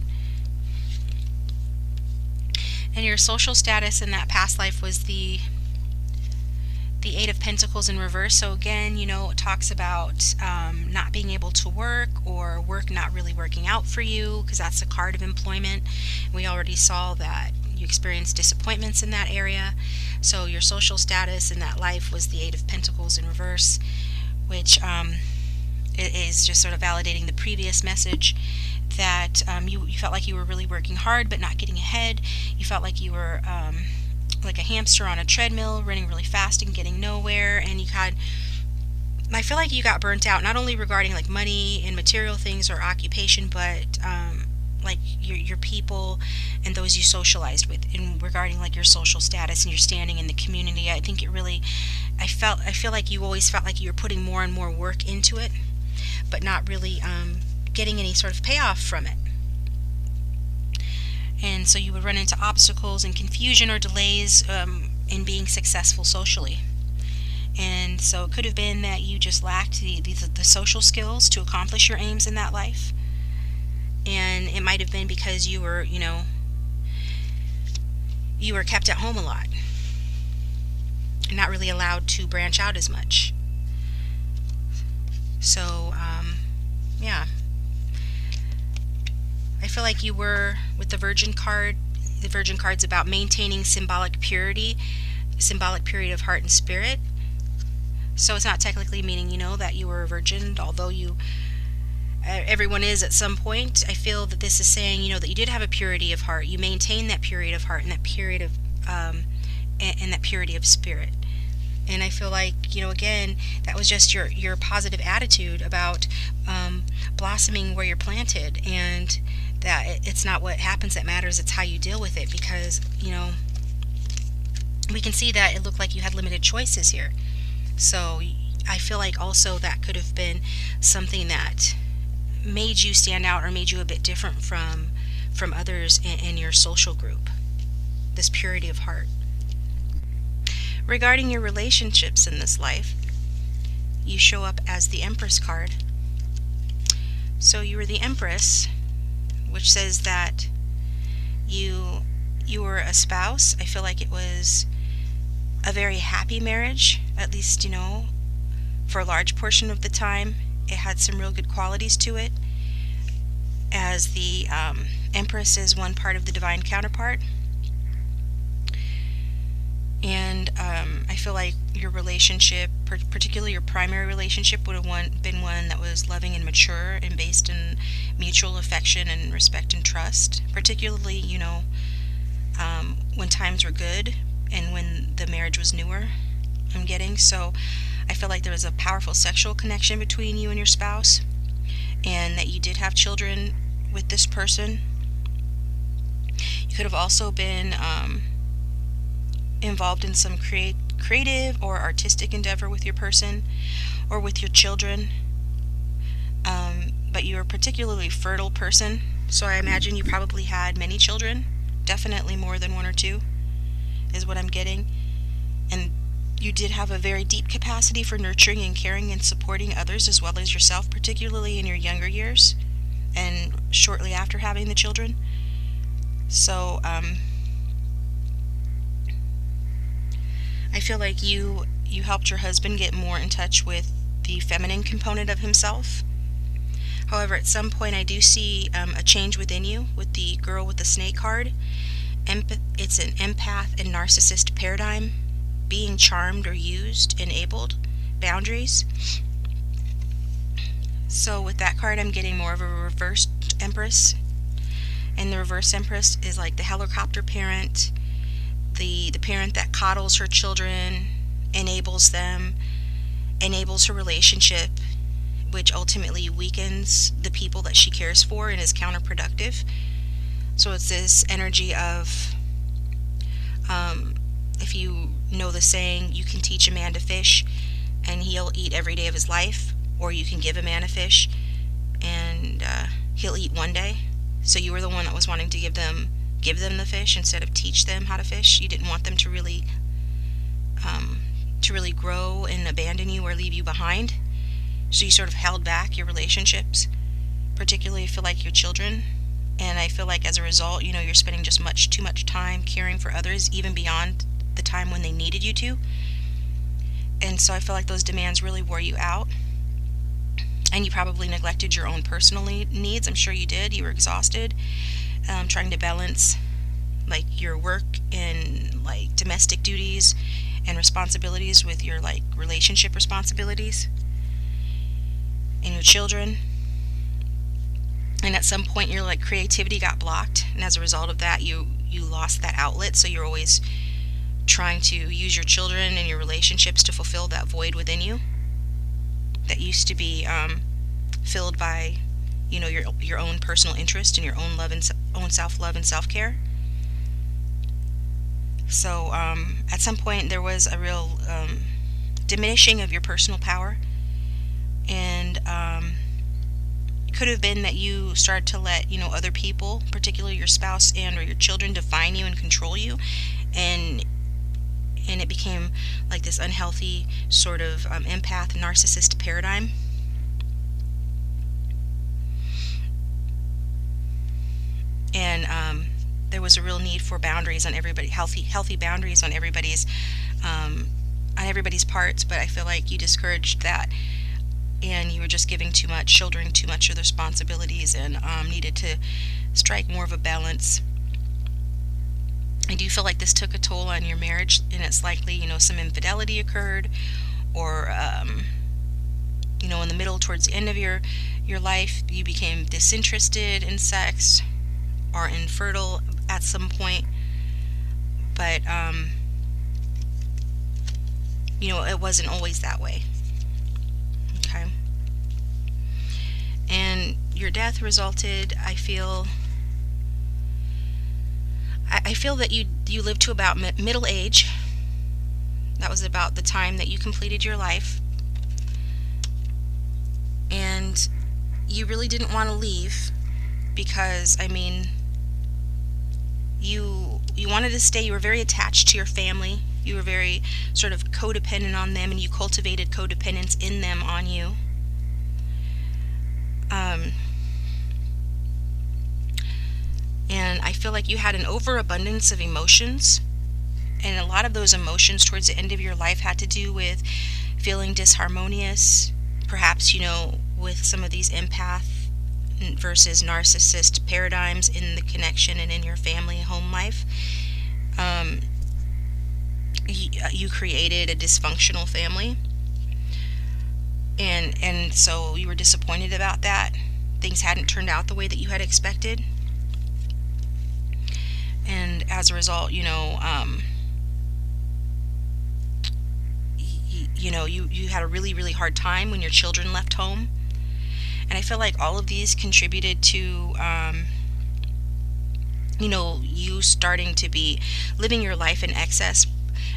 And your social status in that past life was the Eight of Pentacles in reverse. So again, it talks about not being able to work, or work not really working out for you, because that's a card of employment. We already saw that you experienced disappointments in that area. So your social status in that life was the Eight of Pentacles in reverse, which is just sort of validating the previous message that you felt like you were really working hard but not getting ahead. You felt like you were like a hamster on a treadmill, running really fast and getting nowhere. And I feel like you got burnt out, not only regarding like money and material things or occupation, but like your people and those you socialized with, and regarding like your social status and your standing in the community. I feel like you always felt like you were putting more and more work into it, but not really getting any sort of payoff from it. And so you would run into obstacles and confusion or delays in being successful socially. And so it could have been that you just lacked the social skills to accomplish your aims in that life. And it might have been because you were kept at home a lot and not really allowed to branch out as much. So, yeah. I feel like you were, with the Virgin card, the Virgin card's about maintaining symbolic purity of heart and spirit. So it's not technically meaning, that you were a virgin, although everyone is at some point. I feel that this is saying, that you did have a purity of heart. You maintained that purity of heart and that purity of and that purity of spirit. And I feel like, again, that was just your positive attitude about blossoming where you're planted, and that it's not what happens that matters, it's how you deal with it. Because, we can see that it looked like you had limited choices here. So I feel like also that could have been something that made you stand out or made you a bit different from others in your social group, this purity of heart. Regarding your relationships in this life, you show up as the Empress card. So you were the Empress, which says that you were a spouse. I feel like it was a very happy marriage, at least, for a large portion of the time. It had some real good qualities to it, as the Empress is one part of the divine counterpart. And I feel like your relationship, particularly your primary relationship, would have been one that was loving and mature and based in mutual affection and respect and trust, particularly, when times were good and when the marriage was newer, I'm getting. So I feel like there was a powerful sexual connection between you and your spouse, and that you did have children with this person. You could have also been involved in some creative or artistic endeavor with your person or with your children, but you're a particularly fertile person, so I imagine you probably had many children, definitely more than one or two is what I'm getting. And you did have a very deep capacity for nurturing and caring and supporting others as well as yourself, particularly in your younger years and shortly after having the children. So I feel like you helped your husband get more in touch with the feminine component of himself. However, at some point I do see a change within you with the girl with the snake card. It's an empath and narcissist paradigm, being charmed or used, enabled, boundaries. So with that card, I'm getting more of a reversed Empress. And the reverse Empress is like the helicopter parent, the parent that coddles her children, enables them, enables her relationship, which ultimately weakens the people that she cares for and is counterproductive. So it's this energy of, if you know the saying, you can teach a man to fish and he'll eat every day of his life, or you can give a man a fish and he'll eat one day. So you were the one that was wanting to give them the fish instead of teach them how to fish. You didn't want them to really to really grow and abandon you or leave you behind. So you sort of held back your relationships, particularly feel like your children. And I feel like as a result, you're spending just too much time caring for others, even beyond the time when they needed you to. And so I feel like those demands really wore you out. And you probably neglected your own personal needs. I'm sure you did. You were exhausted, trying to balance like your work and like domestic duties and responsibilities with your like relationship responsibilities and your children. And at some point your like creativity got blocked, and as a result of that you lost that outlet. So you're always trying to use your children and your relationships to fulfill that void within you that used to be filled by your own personal interest and your own love and own self-love and self-care. So at some point there was a real diminishing of your personal power, and it could have been that you started to let other people, particularly your spouse and or your children, define you and control you, and it became like this unhealthy sort of empath narcissist paradigm. And there was a real need for boundaries on everybody, healthy boundaries on everybody's parts. But I feel like you discouraged that, and you were just giving too much, shouldering too much of the responsibilities, and needed to strike more of a balance. I do feel like this took a toll on your marriage, and it's likely some infidelity occurred, or in the middle, towards the end of your life, you became disinterested in sex or infertile at some point. But it wasn't always that way. Okay. And your death resulted, I feel that you lived to about middle age. That was about the time that you completed your life, and you really didn't want to leave, because you wanted to stay. You were very attached to your family. You were very sort of codependent on them, and you cultivated codependence in them on you. And I feel like you had an overabundance of emotions, and a lot of those emotions towards the end of your life had to do with feeling disharmonious, perhaps, with some of these empath versus narcissist paradigms in the connection and in your family home life. You created a dysfunctional family, and so you were disappointed about that. Things hadn't turned out the way that you had expected. And as a result, you had a really, really hard time when your children left home. And I feel like all of these contributed to, you starting to be living your life in excess,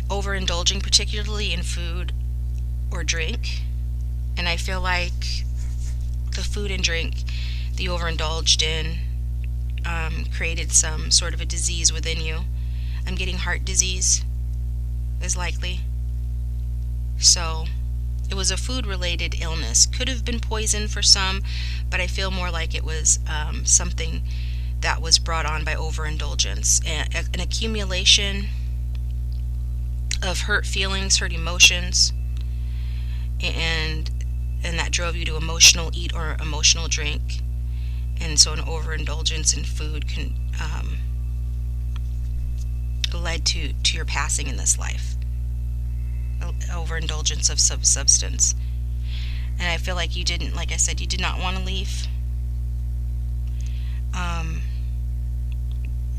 overindulging, particularly in food or drink. And I feel like the food and drink that you overindulged in created some sort of a disease within you. I'm getting heart disease is likely. So it was a food-related illness. Could have been poison for some, but I feel more like it was something that was brought on by overindulgence, an accumulation of hurt feelings, hurt emotions, and that drove you to emotional eat or emotional drink. And so an overindulgence in food led to your passing in this life. Overindulgence of substance. And I feel like you didn't, like I said, you did not want to leave.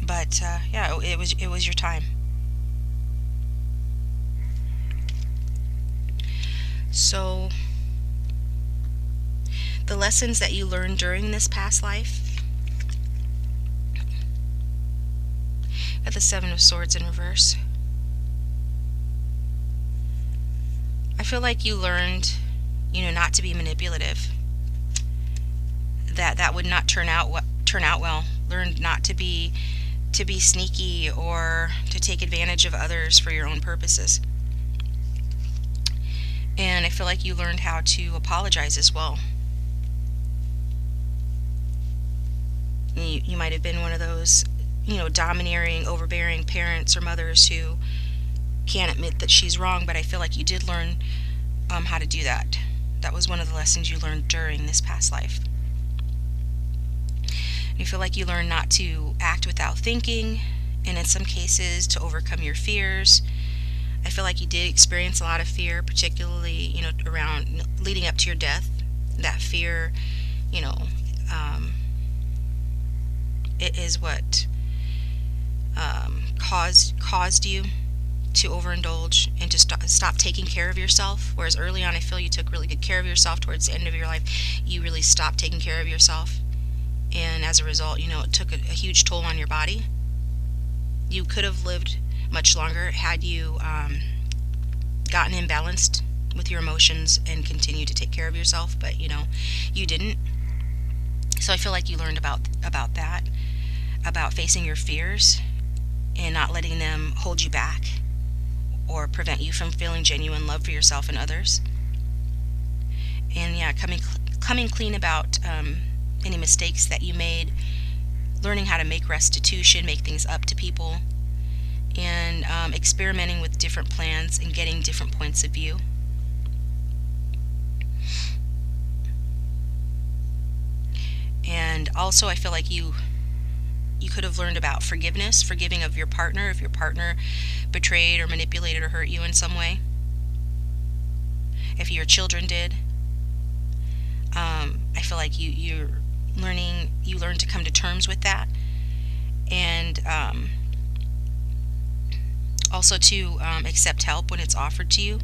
But it was your time. So the lessons that you learned during this past life. Got the Seven of Swords in reverse. I feel like you learned, not to be manipulative. That would not turn out well. Learned not to be sneaky or to take advantage of others for your own purposes. feel like you learned how to apologize as well. You might have been one of those, domineering, overbearing parents or mothers who can't admit that she's wrong, but I feel like you did learn how to do that. That was one of the lessons you learned during this past life. You feel like you learned not to act without thinking, and in some cases to overcome your fears. I feel like you did experience a lot of fear, particularly, around leading up to your death. That fear, it is what caused you to overindulge and to stop taking care of yourself. Whereas early on, I feel you took really good care of yourself. Towards the end of your life, you really stopped taking care of yourself, and as a result, it took a huge toll on your body. You could have lived much longer had you gotten imbalanced with your emotions and continued to take care of yourself, but you didn't. So I feel like you learned about that, about facing your fears and not letting them hold you back or prevent you from feeling genuine love for yourself and others. And coming clean about any mistakes that you made, learning how to make restitution, make things up to people, and experimenting with different plans and getting different points of view. And also, I feel like you could have learned about forgiveness, forgiving of your partner if your partner betrayed or manipulated or hurt you in some way. If your children did, I feel like you learn to come to terms with that, and also to accept help when it's offered to you,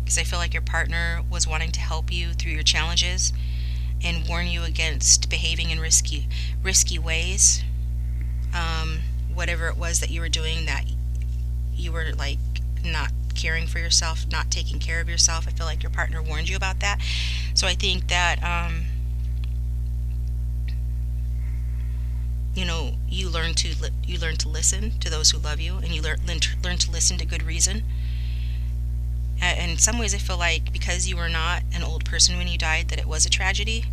because I feel like your partner was wanting to help you through your challenges and warn you against behaving in risky ways, whatever it was that you were doing that you were like not caring for yourself, not taking care of yourself. I feel like your partner warned you about that. So I think that you learn to listen to those who love you, and you learn to listen to good reason. And in some ways, I feel like because you were not an old person when you died, that it was a tragedy.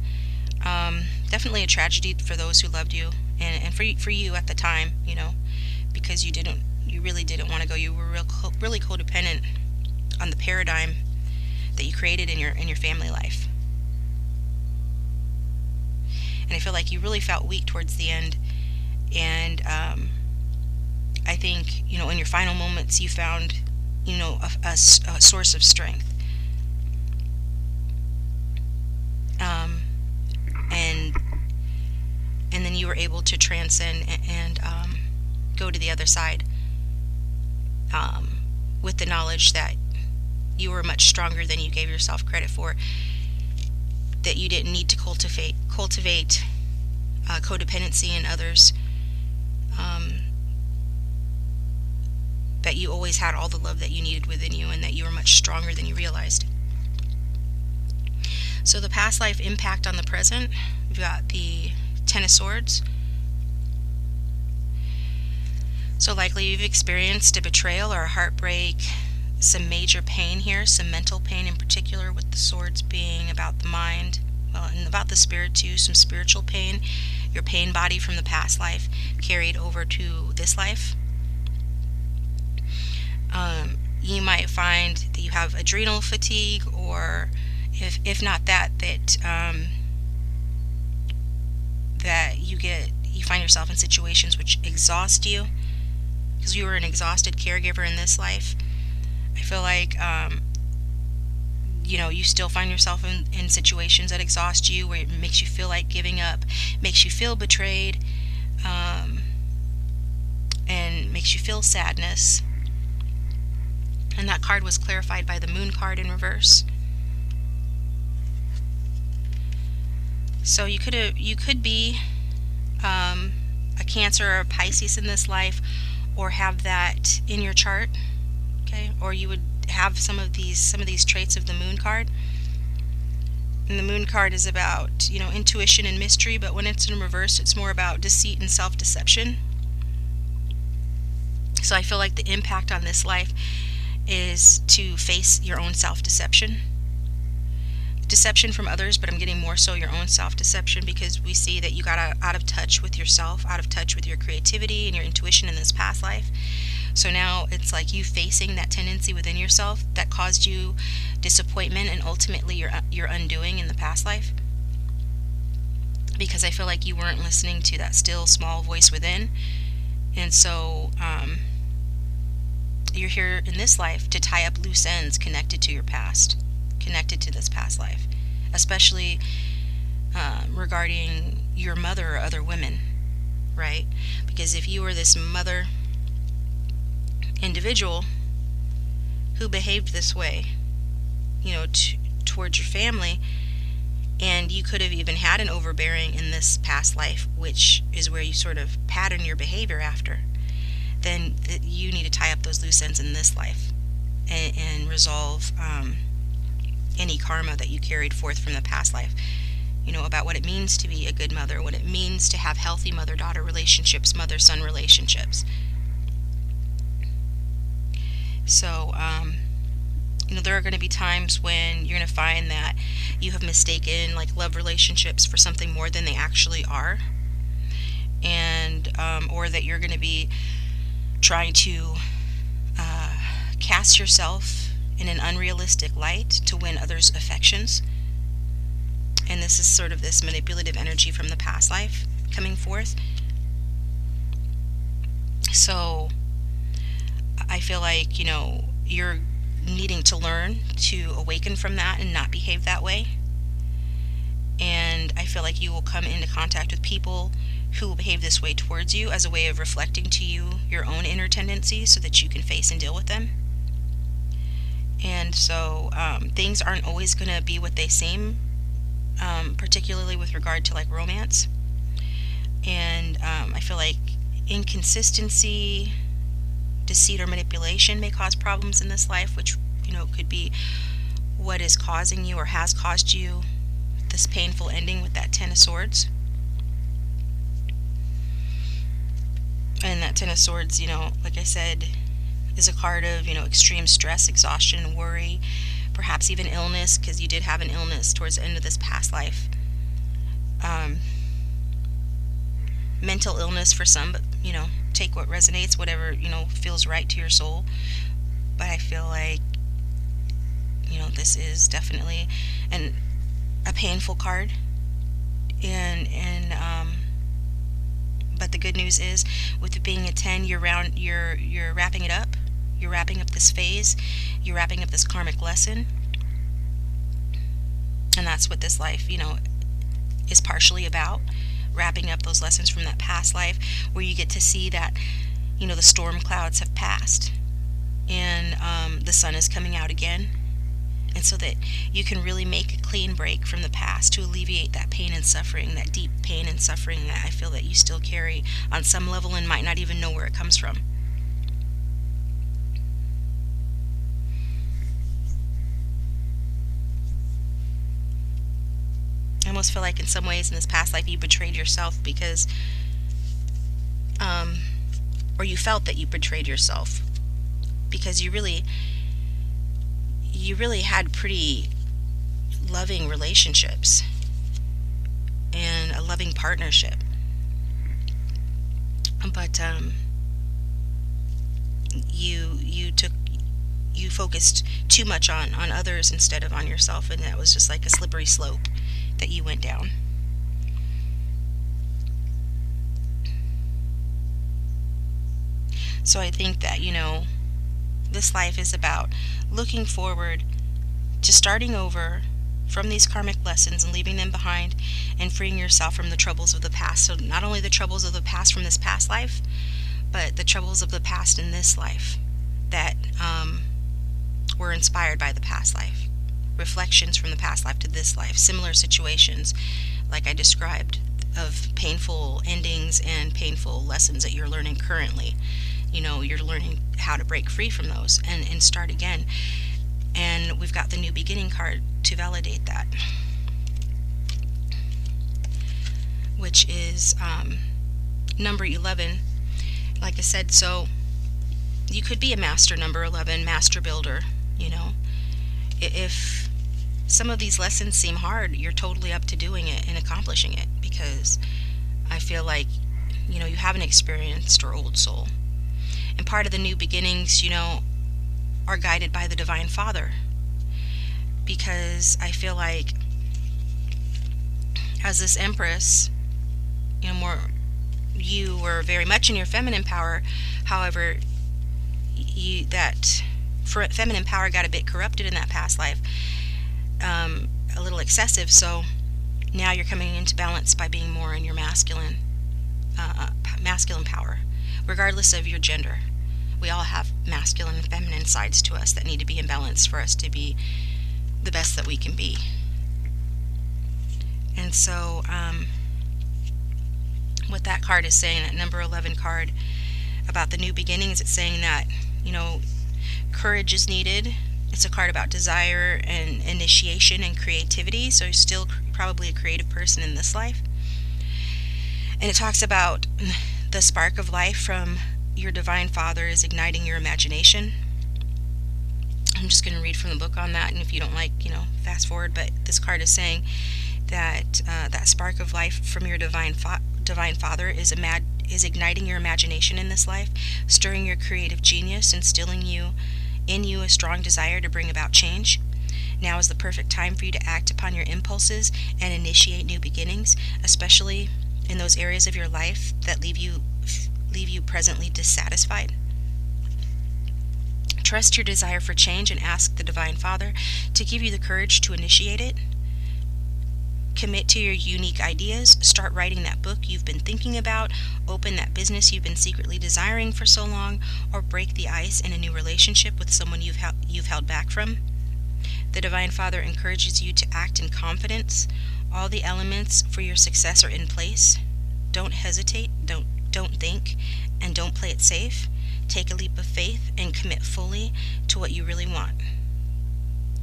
Definitely a tragedy for those who loved you, and for you at the time, because you really didn't want to go. You were really codependent on the paradigm that you created in your family life. And I feel like you really felt weak towards the end, and I think in your final moments you found a source of strength, and then you were able to transcend and go to the other side, with the knowledge that you were much stronger than you gave yourself credit for, that you didn't need to cultivate codependency in others, that you always had all the love that you needed within you, and that you were much stronger than you realized. So the past life impact on the present, we've got the Ten of Swords. So likely you've experienced a betrayal or a heartbreak, some major pain here, some mental pain in particular, with the swords being about the mind, and about the spirit too, some spiritual pain. Your pain body from the past life carried over to this life. You might find that you have adrenal fatigue, or if not that you find yourself in situations which exhaust you, because you were an exhausted caregiver in this life. I feel like you still find yourself in situations that exhaust you, where it makes you feel like giving up, makes you feel betrayed, and makes you feel sadness. And that card was clarified by the Moon card in reverse. So you could be a Cancer or a Pisces in this life, or have that in your chart, okay? Or you would have some of these traits of the Moon card. And the Moon card is about intuition and mystery, but when it's in reverse, it's more about deceit and self-deception. So I feel like the impact on this life is to face your own self-deception deception from others, but I'm getting more so your own self-deception, because we see that you got out of touch with yourself, out of touch with your creativity and your intuition in this past life. So now it's like you facing that tendency within yourself that caused you disappointment and ultimately your undoing in the past life. Because I feel like you weren't listening to that still small voice within. And so you're here in this life to tie up loose ends connected to your past, connected to this past life, especially regarding your mother or other women, right? Because if you were this mother individual who behaved this way, towards your family, and you could have even had an overbearing in this past life, which is where you sort of pattern your behavior after, then you need to tie up those loose ends in this life and resolve any karma that you carried forth from the past life, about what it means to be a good mother, what it means to have healthy mother-daughter relationships, mother-son relationships. So, there are going to be times when you're going to find that you have mistaken like love relationships for something more than they actually are, and or that you're going to be trying to cast yourself in an unrealistic light to win others' affections. And this is sort of this manipulative energy from the past life coming forth. So I feel like, you're needing to learn to awaken from that and not behave that way. And I feel like you will come into contact with people who will behave this way towards you as a way of reflecting to you your own inner tendencies so that you can face and deal with them. And so things aren't always going to be what they seem, particularly with regard to like romance. And I feel like inconsistency, deceit, or manipulation may cause problems in this life, which could be what is causing you or has caused you this painful ending with that Ten of Swords. And that Ten of Swords, like I said, is a card of extreme stress, exhaustion, worry, perhaps even illness, because you did have an illness towards the end of this past life. Mental illness for some, but take what resonates, whatever feels right to your soul. But I feel like this is definitely a painful card, and but the good news is, with it being a 10, you're wrapping it up. You're wrapping up this phase. You're wrapping up this karmic lesson, and that's what this life is partially about. Wrapping up those lessons from that past life, where you get to see that the storm clouds have passed and the sun is coming out again, and so that you can really make a clean break from the past to alleviate that pain and suffering, that deep pain and suffering that I feel that you still carry on some level and might not even know where it comes from. I almost feel like in some ways in this past life you betrayed yourself because or you felt that you betrayed yourself because you really had pretty loving relationships and a loving partnership, but you focused too much on others instead of on yourself, and that was just like a slippery slope that you went down. So I think that this life is about looking forward to starting over from these karmic lessons and leaving them behind and freeing yourself from the troubles of the past. So not only the troubles of the past from this past life, but the troubles of the past in this life that were inspired by the past life. Reflections from the past life to this life. Similar situations, like I described, of painful endings and painful lessons that you're learning currently. You're learning how to break free from those and start again. And we've got the New Beginning card to validate that, which is number 11. Like I said, so you could be a master number 11, master builder, if some of these lessons seem hard, you're totally up to doing it and accomplishing it, because I feel like, you haven't experienced your old soul. And part of the new beginnings, are guided by the Divine Father. Because I feel like, as this Empress, you were very much in your feminine power. However, that feminine power got a bit corrupted in that past life, a little excessive. So now you're coming into balance by being more in your masculine power, regardless of your gender. We all have masculine and feminine sides to us that need to be in balance for us to be the best that we can be. And so what that card is saying, that number 11 card about the new beginnings, it's saying that, courage is needed. It's a card about desire and initiation and creativity, so you're still probably a creative person in this life. And it talks about the spark of life from your Divine Father is igniting your imagination. I'm just going to read from the book on that, and if you don't like, fast forward. But this card is saying that that spark of life from your Divine Father is igniting your imagination in this life, stirring your creative genius, instilling in you a strong desire to bring about change. Now is the perfect time for you to act upon your impulses and initiate new beginnings, especially in those areas of your life that leave you presently dissatisfied. Trust your desire for change and ask the Divine Father to give you the courage to initiate it. Commit to your unique ideas. Start writing that book you've been thinking about. Open that business you've been secretly desiring for so long, or break the ice in a new relationship with someone you've held back from. The Divine Father encourages you to act in confidence. All the elements for your success are in place. Don't hesitate, don't think, and don't play it safe. Take a leap of faith and commit fully to what you really want.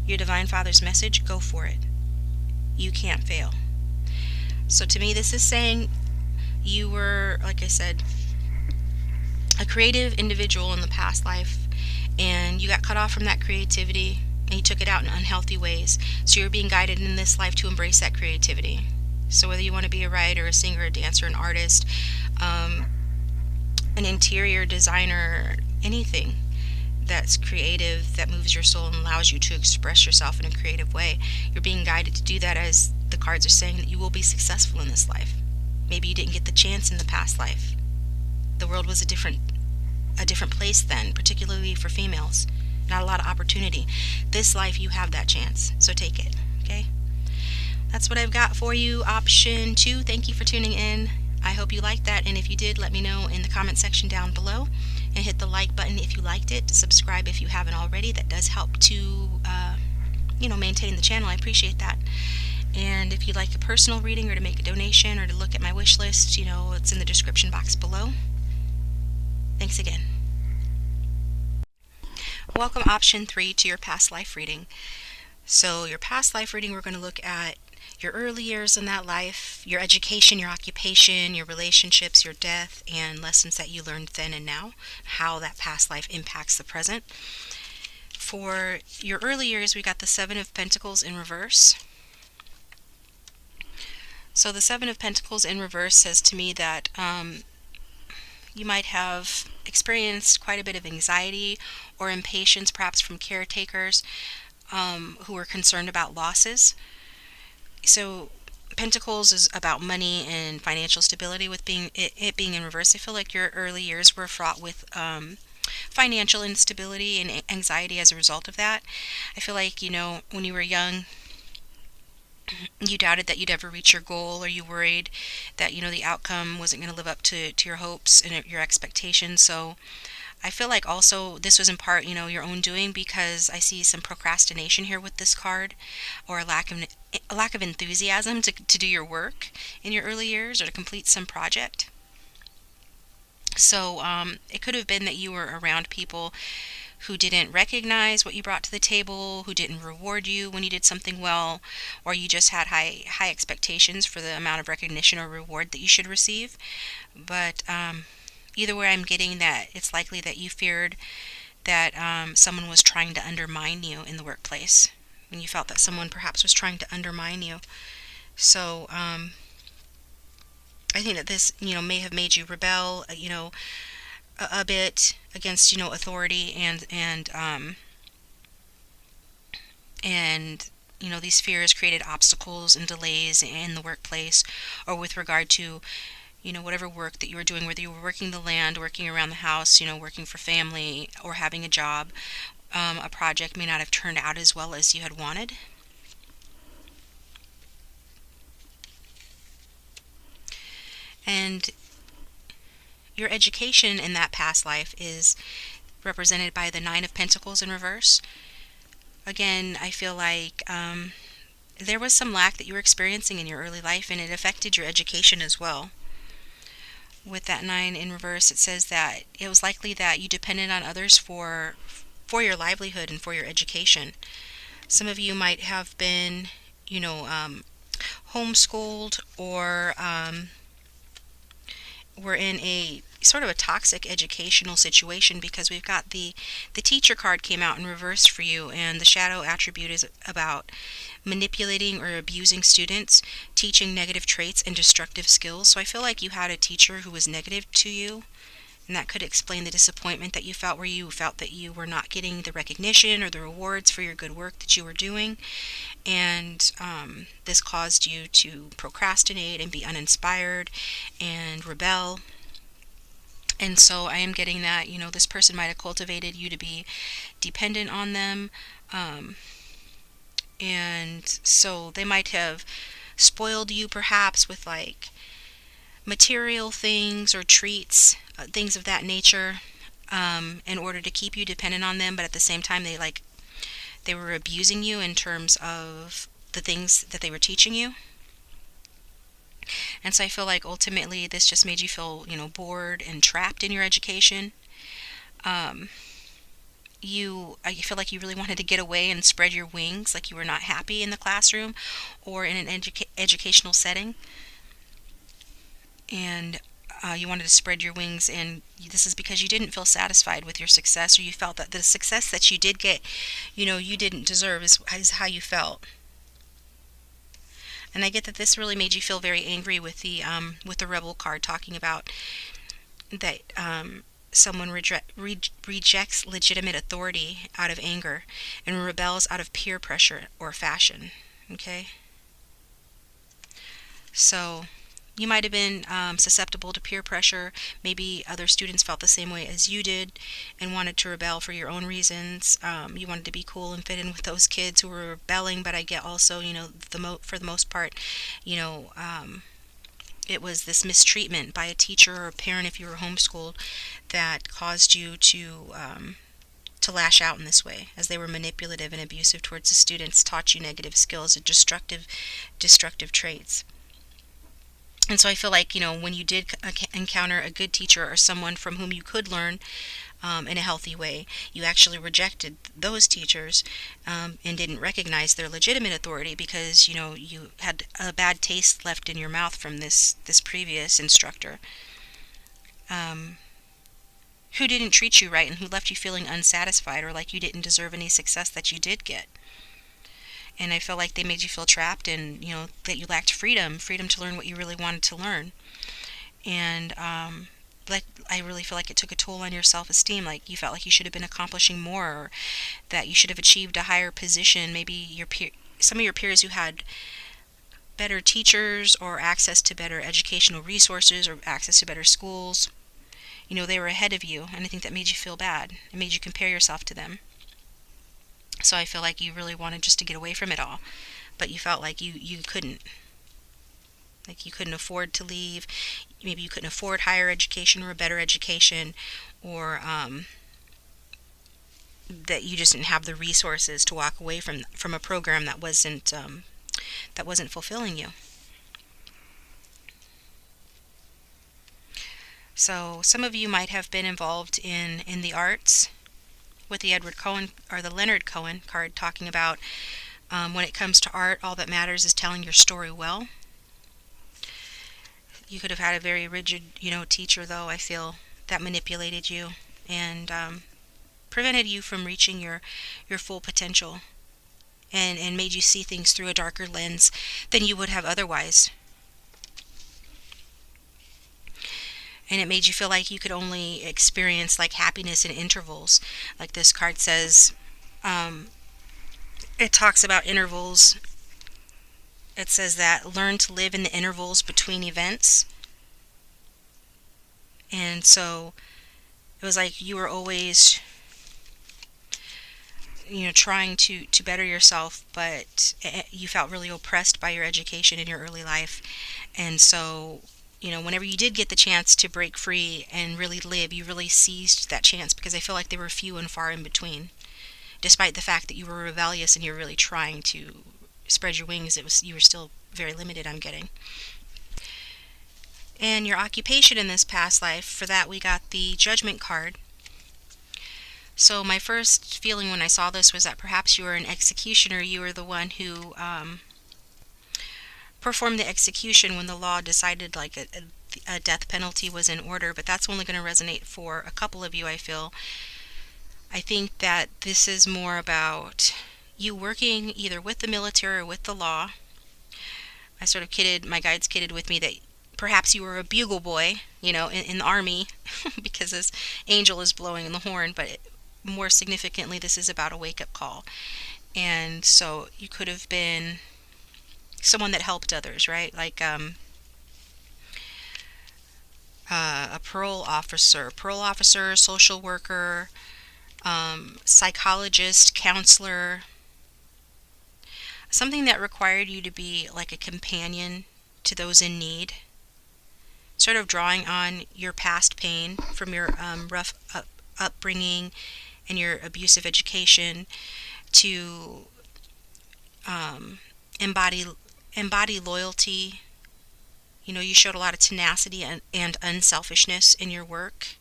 Your Divine Father's message, go for it. You can't fail. So to me, this is saying you were, like I said, a creative individual in the past life, and you got cut off from that creativity, and you took it out in unhealthy ways. So you're being guided in this life to embrace that creativity. So whether you want to be a writer, a singer, a dancer, an artist, an interior designer, anything that's creative, that moves your soul and allows you to express yourself in a creative way, you're being guided to do that, as the cards are saying that you will be successful in this life. Maybe you didn't get the chance in the past life. The world was a different place then, particularly for females. Not a lot of opportunity. This life, you have that chance, so take it, okay? That's what I've got for you, option 2. Thank you for tuning in. I hope you liked that, and if you did, let me know in the comment section down below, and hit the like button if you liked it. Subscribe if you haven't already. That does help to maintain the channel. I appreciate that. And if you'd like a personal reading, or to make a donation, or to look at my wish list, it's in the description box below. Thanks again. Welcome, option 3, to your past life reading. So your past life reading, we're going to look at your early years in that life, your education, your occupation, your relationships, your death, and lessons that you learned then and now, how that past life impacts the present. For your early years, we got the 7 of Pentacles in reverse. So the 7 of Pentacles in reverse says to me that you might have experienced quite a bit of anxiety or impatience, perhaps from caretakers who are concerned about losses. So Pentacles is about money and financial stability. With it being in reverse, I feel like your early years were fraught with financial instability and anxiety as a result of that. I feel like, when you were young, you doubted that you'd ever reach your goal, or you worried that, the outcome wasn't going to live up to your hopes and your expectations. So I feel like also this was in part, your own doing, because I see some procrastination here with this card, or a lack of enthusiasm to do your work in your early years, or to complete some project. So it could have been that you were around people who didn't recognize what you brought to the table, who didn't reward you when you did something well, or you just had high expectations for the amount of recognition or reward that you should receive. But either way, I'm getting that it's likely that you feared that someone was trying to undermine you in the workplace. and you felt that someone perhaps was trying to undermine you. So I think that this, may have made you rebel, a bit against, authority, and these fears created obstacles and delays in the workplace, or with regard to, whatever work that you were doing, whether you were working the land, working around the house, working for family, or having a job. A project may not have turned out as well as you had wanted. And your education in that past life is represented by the Nine of Pentacles in reverse. Again, I feel like there was some lack that you were experiencing in your early life, and it affected your education as well. With that 9 in reverse, it says that it was likely that you depended on others for your livelihood and for your education. Some of you might have been, homeschooled, or were in a sort of a toxic educational situation, because we've got the teacher card came out in reverse for you, and the shadow attribute is about manipulating or abusing students, teaching negative traits and destructive skills. So I feel like you had a teacher who was negative to you, and that could explain the disappointment that you felt, where you felt that you were not getting the recognition or the rewards for your good work that you were doing. And this caused you to procrastinate and be uninspired and rebel. And so I am getting that, this person might have cultivated you to be dependent on them. And so they might have spoiled you perhaps with like material things or treats, things of that nature, in order to keep you dependent on them. But at the same time, they were abusing you in terms of the things that they were teaching you. And so I feel like ultimately this just made you feel, bored and trapped in your education. I feel like you really wanted to get away and spread your wings, like you were not happy in the classroom or in an educational setting. And you wanted to spread your wings, and this is because you didn't feel satisfied with your success, or you felt that the success that you did get, you didn't deserve, is how you felt. And I get that this really made you feel very angry with the Rebel card, talking about that someone rejects legitimate authority out of anger and rebels out of peer pressure or fashion. Okay? So you might have been susceptible to peer pressure. Maybe other students felt the same way as you did and wanted to rebel for your own reasons. You wanted to be cool and fit in with those kids who were rebelling, but I get also, for the most part, it was this mistreatment by a teacher or a parent, if you were homeschooled, that caused you to lash out in this way, as they were manipulative and abusive towards the students, taught you negative skills and destructive traits. And so I feel like, when you did encounter a good teacher or someone from whom you could learn in a healthy way, you actually rejected those teachers and didn't recognize their legitimate authority, because, you had a bad taste left in your mouth from this previous instructor who didn't treat you right and who left you feeling unsatisfied, or like you didn't deserve any success that you did get. And I felt like they made you feel trapped, and that you lacked freedom to learn what you really wanted to learn. And I really feel like it took a toll on your self-esteem. Like you felt like you should have been accomplishing more, or that you should have achieved a higher position. Maybe some of your peers who had better teachers or access to better educational resources or access to better schools, they were ahead of you, and I think that made you feel bad. It made you compare yourself to them. So I feel like you really wanted just to get away from it all, but you felt like you couldn't. Like you couldn't afford to leave. Maybe you couldn't afford higher education or a better education, or that you just didn't have the resources to walk away from a program that wasn't fulfilling you. So some of you might have been involved in the arts, with the Edward Cohen or the Leonard Cohen card, talking about when it comes to art, all that matters is telling your story well. You could have had a very rigid, teacher, though, I feel, that manipulated you and prevented you from reaching your full potential and made you see things through a darker lens than you would have otherwise. And it made you feel like you could only experience like happiness in intervals. Like this card says, um, it talks about intervals. It says that learn to live in the intervals between events. And so it was like you were always, trying to better yourself, but you felt really oppressed by your education in your early life. And so, whenever you did get the chance to break free and really live, you really seized that chance, because I feel like they were few and far in between. Despite the fact that you were rebellious and you're really trying to spread your wings, you were still very limited, I'm getting. And your occupation in this past life, for that we got the Judgment card. So my first feeling when I saw this was that perhaps you were an executioner. You were the one who performed the execution when the law decided like a death penalty was in order, but that's only going to resonate for a couple of you, I feel. I think that this is more about you working either with the military or with the law. My guides kidded with me that perhaps you were a bugle boy, in the army, because this angel is blowing the horn, but more significantly, this is about a wake-up call. And so you could have been someone that helped others, right? Like a parole officer, social worker, psychologist, counselor, something that required you to be like a companion to those in need, sort of drawing on your past pain from your rough upbringing and your abusive education to embody loyalty. You showed a lot of tenacity and unselfishness in your work.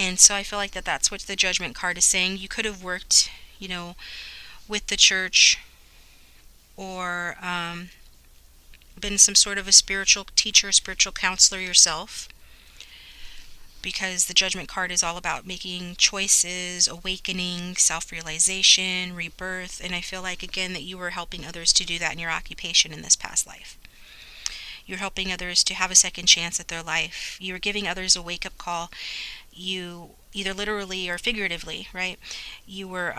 And so I feel like that's what the Judgment card is saying. You could have worked, with the church, or been some sort of a spiritual teacher, spiritual counselor yourself, because the Judgment card is all about making choices, awakening, self-realization, rebirth. And I feel like, again, that you were helping others to do that in your occupation in this past life. You're helping others to have a second chance at their life. You were giving others a wake-up call. You, either literally or figuratively, right? You were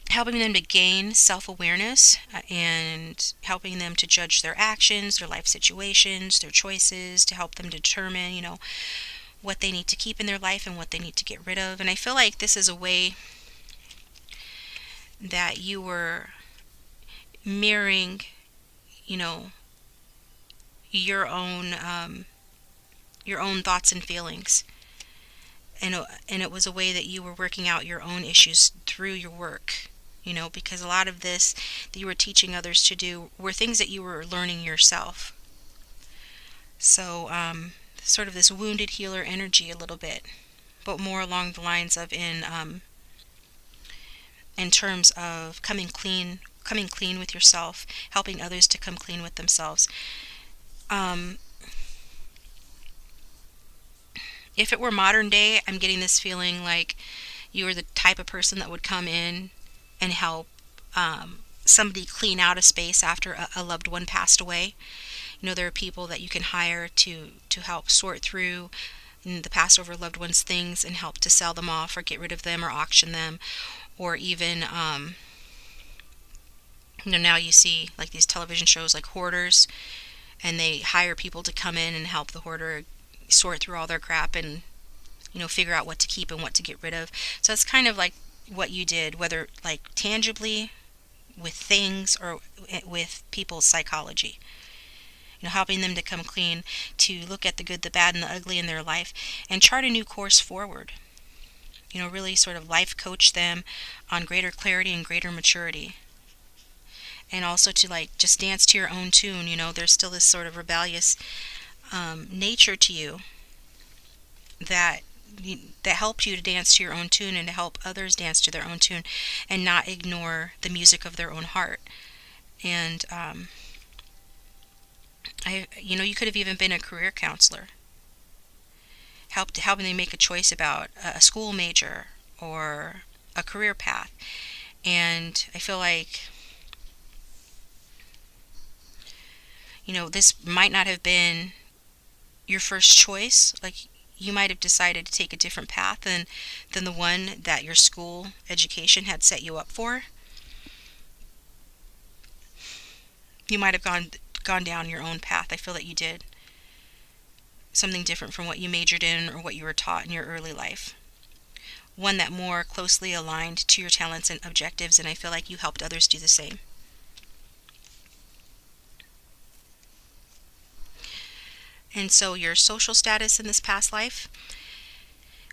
helping them to gain self-awareness, and helping them to judge their actions, their life situations, their choices, to help them determine, what they need to keep in their life and what they need to get rid of. And I feel like this is a way that you were mirroring, your own thoughts and feelings. And it was a way that you were working out your own issues through your work, because a lot of this that you were teaching others to do were things that you were learning yourself. So sort of this wounded healer energy a little bit, but more along the lines of in terms of coming clean with yourself, helping others to come clean with themselves. If it were modern day, I'm getting this feeling like you were the type of person that would come in and help somebody clean out a space after a loved one passed away. There are people that you can hire to help sort through the passed over loved one's things and help to sell them off or get rid of them or auction them, or even now you see like these television shows like Hoarders, and they hire people to come in and help the hoarder sort through all their crap and figure out what to keep and what to get rid of. So it's kind of like what you did, whether like tangibly with things or with people's psychology, helping them to come clean, to look at the good, the bad, and the ugly in their life and chart a new course forward. Really sort of life coach them on greater clarity and greater maturity. And also to like just dance to your own tune. There's still this sort of rebellious nature to you that helps you to dance to your own tune and to help others dance to their own tune and not ignore the music of their own heart. And you could have even been a career counselor, helping them make a choice about a school major or a career path. And I feel like, this might not have been your first choice. Like, you might have decided to take a different path than the one that your school education had set you up for. You might have gone down your own path. I feel that you did something different from what you majored in or what you were taught in your early life. One that more closely aligned to your talents and objectives, and I feel like you helped others do the same. And so your social status in this past life,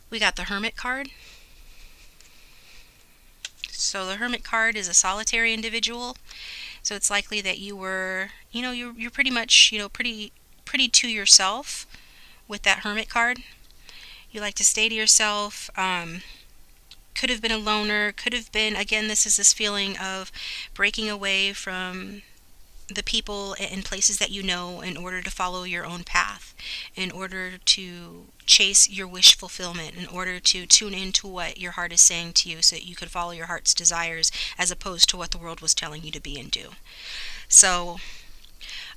we got the Hermit card. So the Hermit card is a solitary individual. So it's likely that you were, you're pretty much, pretty to yourself with that Hermit card. You like to stay to yourself. Could have been a loner. Could have been, again, this is this feeling of breaking away from the people and places that you know in order to follow your own path, in order to chase your wish fulfillment, in order to tune into what your heart is saying to you so that you could follow your heart's desires as opposed to what the world was telling you to be and do. So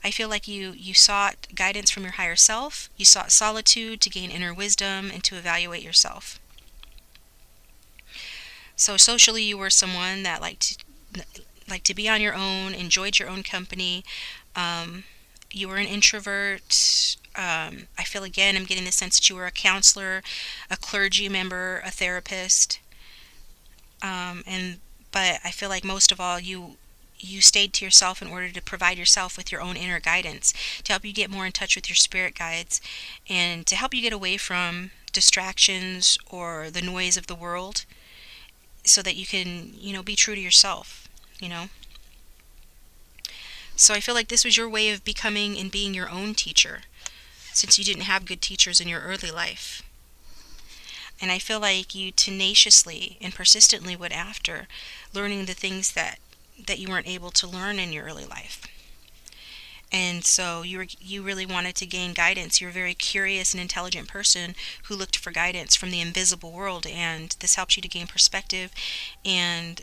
I feel like you sought guidance from your higher self. You sought solitude to gain inner wisdom and to evaluate yourself. So socially, you were someone that liked to be on your own, enjoyed your own company. You were an introvert. I feel, again, I'm getting the sense that you were a counselor, a clergy member, a therapist. But I feel like most of all, you stayed to yourself in order to provide yourself with your own inner guidance, to help you get more in touch with your spirit guides, and to help you get away from distractions or the noise of the world, so that you can, be true to yourself. So I feel like this was your way of becoming and being your own teacher, since you didn't have good teachers in your early life. And I feel like you tenaciously and persistently went after learning the things that you weren't able to learn in your early life. And so you really wanted to gain guidance. You're a very curious and intelligent person who looked for guidance from the invisible world, and this helped you to gain perspective and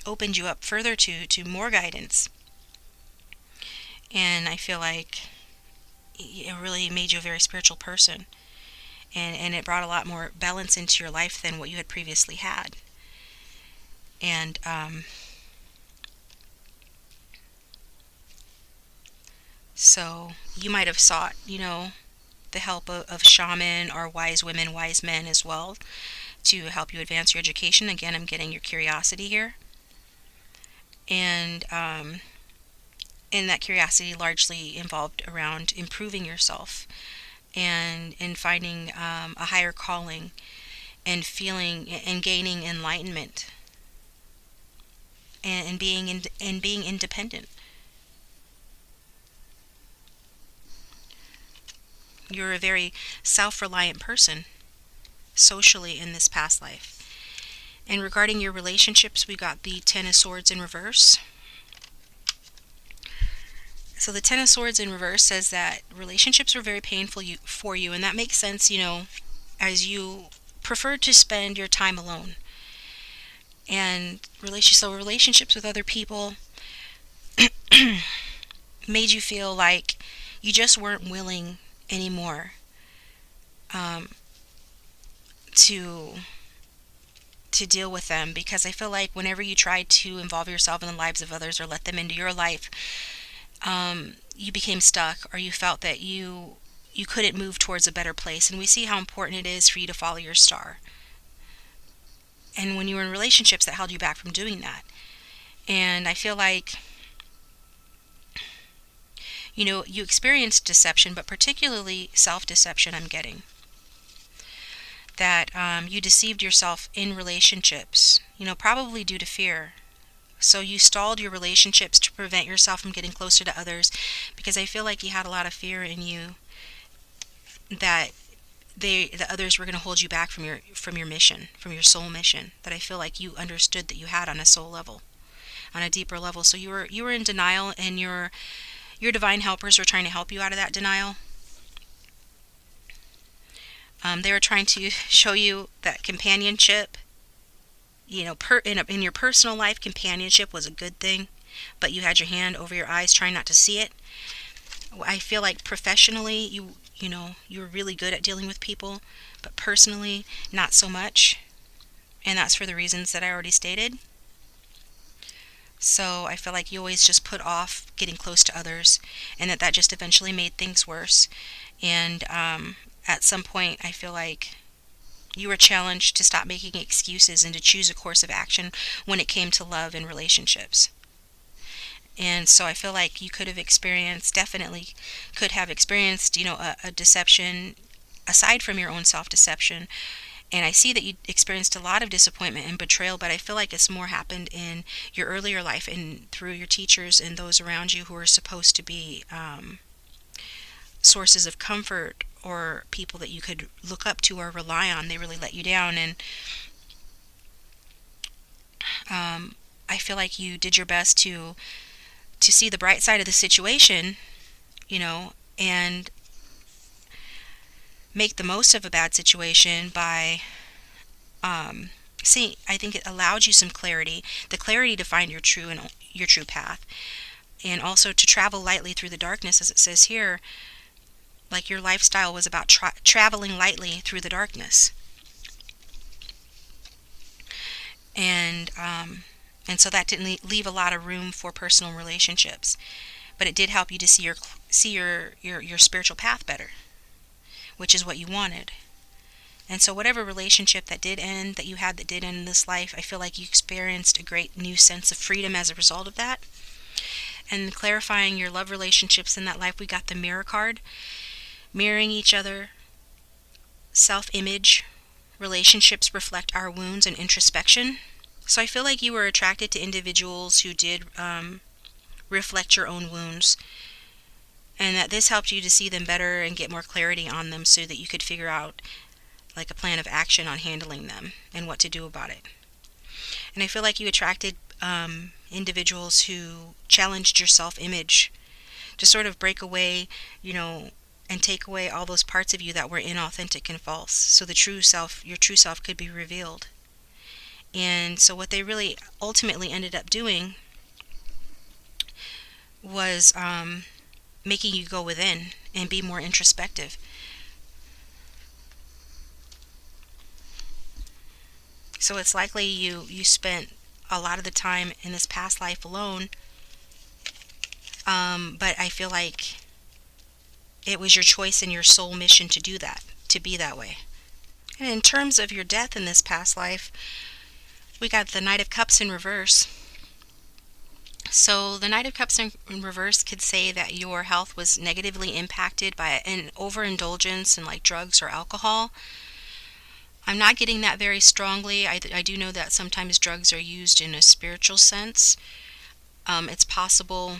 opened you up further to more guidance. And I feel like it really made you a very spiritual person, and it brought a lot more balance into your life than what you had previously had. And so you might have sought, the help of shaman or wise women, wise men as well, to help you advance your education. Again, I'm getting your curiosity here. And that curiosity largely involved around improving yourself and finding a higher calling and feeling and gaining enlightenment and being independent. You're a very self-reliant person socially in this past life. And regarding your relationships, we got the Ten of Swords in reverse. So the Ten of Swords in reverse says that relationships were very painful for you, and that makes sense, as you preferred to spend your time alone. And relationships with other people made you feel like you just weren't willing anymore to deal with them, because I feel like whenever you tried to involve yourself in the lives of others or let them into your life, you became stuck, or you felt that you couldn't move towards a better place. And we see how important it is for you to follow your star. And when you were in relationships, that held you back from doing that. And I feel like, you experienced deception, but particularly self-deception, I'm getting. That you deceived yourself in relationships, probably due to fear. So you stalled your relationships to prevent yourself from getting closer to others, because I feel like you had a lot of fear in you that the others were going to hold you back from your mission, from your soul mission, that I feel like you understood that you had on a soul level, on a deeper level. So you were in denial, and your divine helpers were trying to help you out of that denial. They were trying to show you that companionship in your personal life, companionship was a good thing, but you had your hand over your eyes trying not to see it. I feel like professionally, you were really good at dealing with people, but personally, not so much. And that's for the reasons that I already stated. So I feel like you always just put off getting close to others, and that just eventually made things worse. And at some point, I feel like you were challenged to stop making excuses and to choose a course of action when it came to love and relationships. And so I feel like you definitely could have experienced, a deception aside from your own self-deception. And I see that you experienced a lot of disappointment and betrayal, but I feel like it's more happened in your earlier life and through your teachers and those around you who are supposed to be sources of comfort or people that you could look up to or rely on. They really let you down. And I feel like you did your best to see the bright side of the situation, and make the most of a bad situation by seeing. I think it allowed you some clarity, the clarity to find your true path, and also to travel lightly through the darkness, as it says here. Like your lifestyle was about traveling lightly through the darkness, and so that didn't leave a lot of room for personal relationships, but it did help you to see your spiritual path better, which is what you wanted. And so whatever relationship that did end in this life, I feel like you experienced a great new sense of freedom as a result of that. And clarifying your love relationships in that life, we got the mirror card. Mirroring each other, self-image, relationships reflect our wounds and introspection. So I feel like you were attracted to individuals who did reflect your own wounds, and that this helped you to see them better and get more clarity on them so that you could figure out like a plan of action on handling them and what to do about it. And I feel like you attracted individuals who challenged your self-image to sort of break away, and take away all those parts of you that were inauthentic and false, so your true self could be revealed. And so what they really ultimately ended up doing was making you go within and be more introspective. So it's likely you spent a lot of the time in this past life alone, but I feel like it was your choice and your soul mission to do that, to be that way. And in terms of your death in this past life, we got the Knight of Cups in reverse. So the Knight of Cups in reverse could say that your health was negatively impacted by an overindulgence in like drugs or alcohol. I'm not getting that very strongly. I do know that sometimes drugs are used in a spiritual sense. It's possible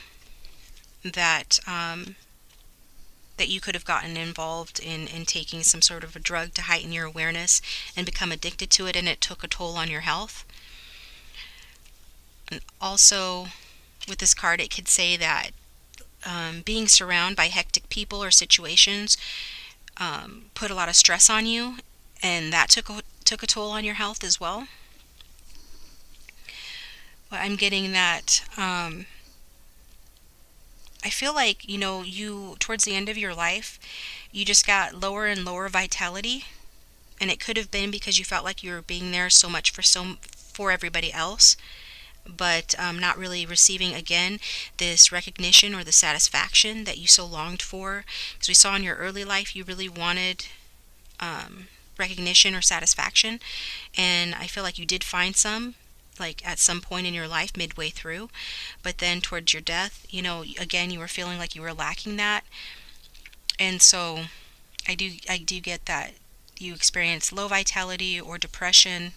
that that you could have gotten involved in taking some sort of a drug to heighten your awareness and become addicted to it, and it took a toll on your health. And also, with this card, it could say that being surrounded by hectic people or situations put a lot of stress on you, and that took a toll on your health as well. But I'm getting that I feel like, you, towards the end of your life, you just got lower and lower vitality. And it could have been because you felt like you were being there so much for everybody else, but not really receiving, again, this recognition or the satisfaction that you so longed for. Because we saw in your early life, you really wanted recognition or satisfaction. And I feel like you did find some, like at some point in your life midway through, but then towards your death, again, you were feeling like you were lacking that. And so I do get that you experience low vitality or depression,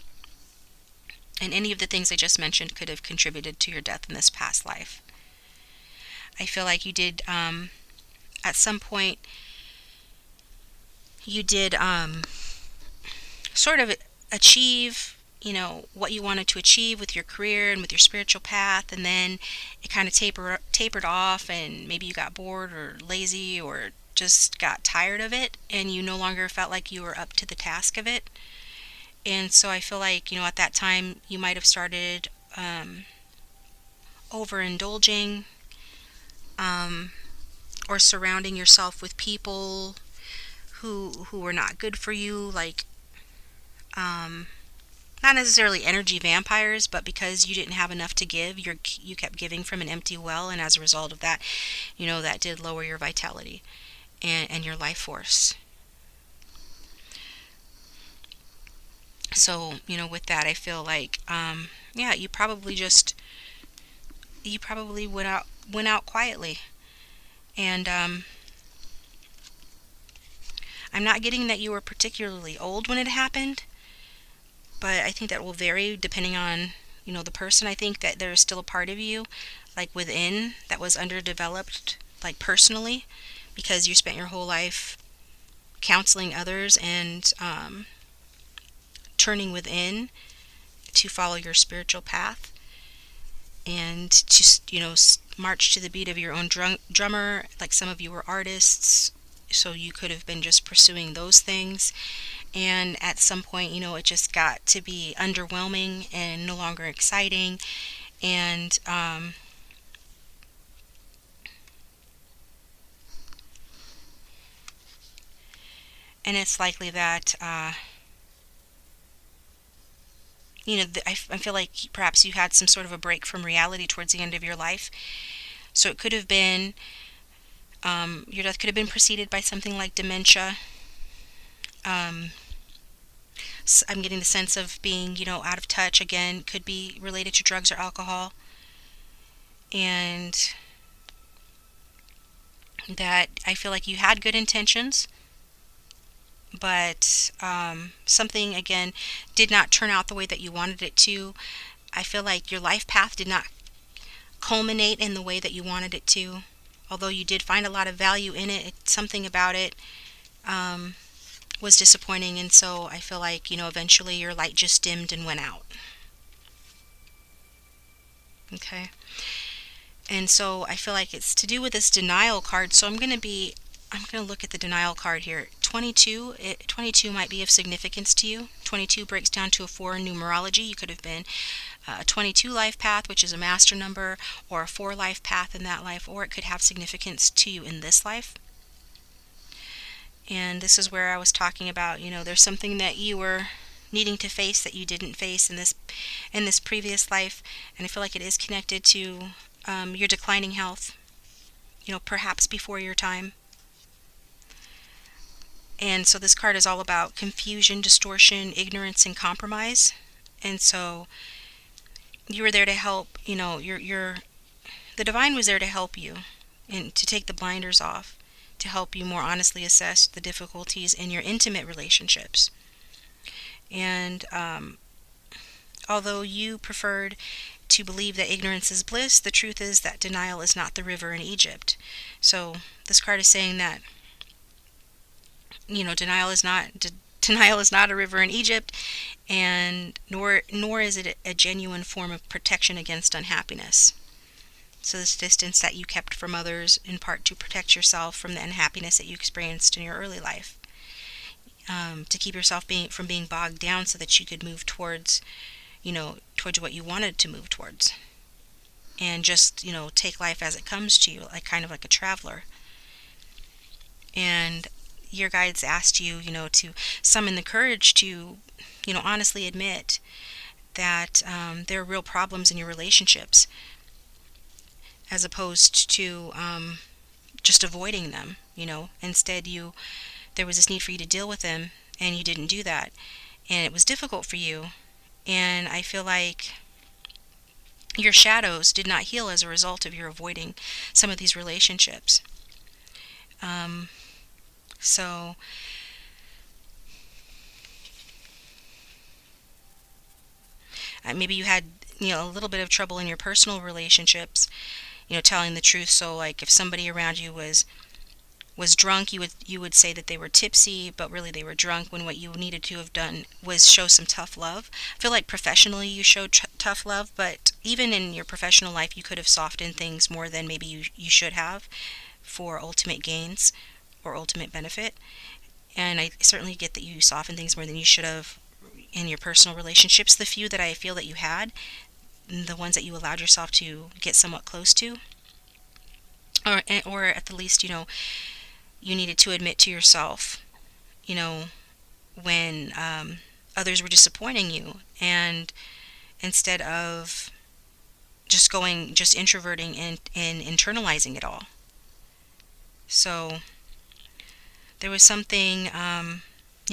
and any of the things I just mentioned could have contributed to your death in this past life. I feel like you did at some point you did sort of achieve what you wanted to achieve with your career and with your spiritual path, and then it kind of tapered off, and maybe you got bored or lazy or just got tired of it, and you no longer felt like you were up to the task of it. And so I feel like, at that time you might have started overindulging, um, or surrounding yourself with people who were not good for you, like, um, not necessarily energy vampires, but because you didn't have enough to give, you kept giving from an empty well, and as a result of that, that did lower your vitality and your life force. So, with that, I feel like, yeah, you probably went out quietly, and I'm not getting that you were particularly old when it happened, but I think that will vary depending on, the person. I think that there's still a part of you, like within, that was underdeveloped, like personally, because you spent your whole life counseling others and turning within to follow your spiritual path, and to march to the beat of your own drummer. Like, some of you were artists, so you could have been just pursuing those things, and at some point, it just got to be underwhelming and no longer exciting, and it's likely that I feel like perhaps you had some sort of a break from reality towards the end of your life. So it could have been, your death could have been preceded by something like dementia. Um, I'm getting the sense of being, out of touch. Again, could be related to drugs or alcohol. And that I feel like you had good intentions, but something, again, did not turn out the way that you wanted it to. I feel like your life path did not culminate in the way that you wanted it to. Although you did find a lot of value in it, something about it was disappointing, and so I feel like, eventually your light just dimmed and went out. Okay. And so I feel like it's to do with this denial card. So I'm going to look at the denial card here. 22 might be of significance to you. 22 breaks down to a 4 in numerology. You could have been a 22 life path, which is a master number, or a 4 life path in that life, or it could have significance to you in this life. And this is where I was talking about, there's something that you were needing to face that you didn't face in this previous life, and I feel like it is connected to your declining health, perhaps before your time. And so this card is all about confusion, distortion, ignorance, and compromise. And so you were there to help, the divine was there to help you and to take the blinders off, to help you more honestly assess the difficulties in your intimate relationships. And although you preferred to believe that ignorance is bliss, the truth is that denial is not the river in Egypt. So this card is saying that, denial is not a river in Egypt, and nor is it a genuine form of protection against unhappiness. So this distance that you kept from others, in part to protect yourself from the unhappiness that you experienced in your early life, to keep yourself from being bogged down, so that you could move towards what you wanted to move towards, and just take life as it comes to you, like kind of like a traveler. And your guides asked you, to summon the courage to, honestly admit that there are real problems in your relationships, as opposed to just avoiding them. Instead, there was this need for you to deal with them, and you didn't do that, and it was difficult for you. And I feel like your shadows did not heal as a result of your avoiding some of these relationships. So maybe you had a little bit of trouble in your personal relationships, telling the truth. So like, if somebody around you was drunk, you would say that they were tipsy, but really they were drunk, when what you needed to have done was show some tough love. I feel like professionally you showed tough love, but even in your professional life you could have softened things more than maybe you should have, for ultimate gains or ultimate benefit. And I certainly get that you softened things more than you should have, in your personal relationships, the few that I feel that you had, the ones that you allowed yourself to get somewhat close to, or at the least, you needed to admit to yourself, you know, when others were disappointing you, and instead of just introverting and internalizing it all. So there was something,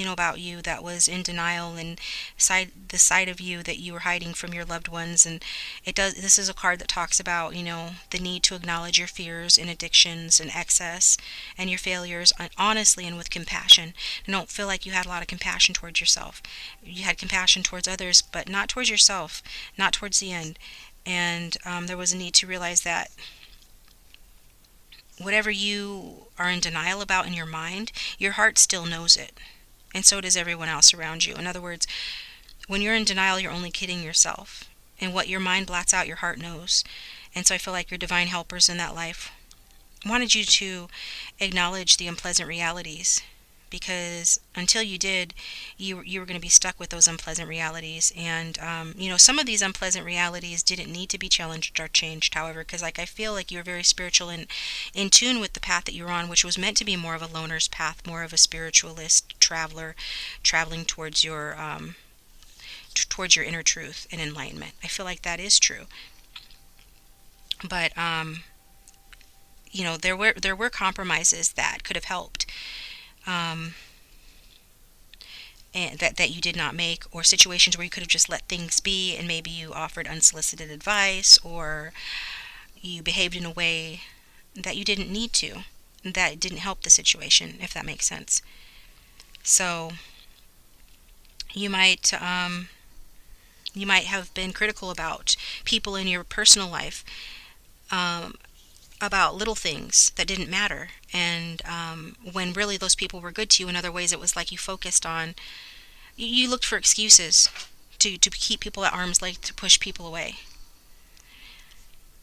about you that was in denial, and the side of you that you were hiding from your loved ones. And this is a card that talks about, the need to acknowledge your fears and addictions and excess and your failures honestly and with compassion. And don't feel like you had a lot of compassion towards yourself. You had compassion towards others, but not towards yourself, not towards the end. And there was a need to realize that whatever you are in denial about in your mind, your heart still knows it. And so does everyone else around you. In other words, when you're in denial, you're only kidding yourself. And what your mind blats out, your heart knows. And so I feel like your divine helpers in that life wanted you to acknowledge the unpleasant realities. Because until you did, you were going to be stuck with those unpleasant realities. And, some of these unpleasant realities didn't need to be challenged or changed, however, because I feel like you were very spiritual and in tune with the path that you were on, which was meant to be more of a loner's path, more of a spiritualist traveler, traveling towards your inner truth and enlightenment. I feel like that is true. But, there were compromises that could have helped. And that you did not make, or situations where you could have just let things be, and maybe you offered unsolicited advice, or you behaved in a way that you didn't need to, that didn't help the situation, if that makes sense. So you might have been critical about people in your personal life, about little things that didn't matter, and when really those people were good to you in other ways. It was like you focused on, you looked for excuses to keep people at arm's length, to push people away.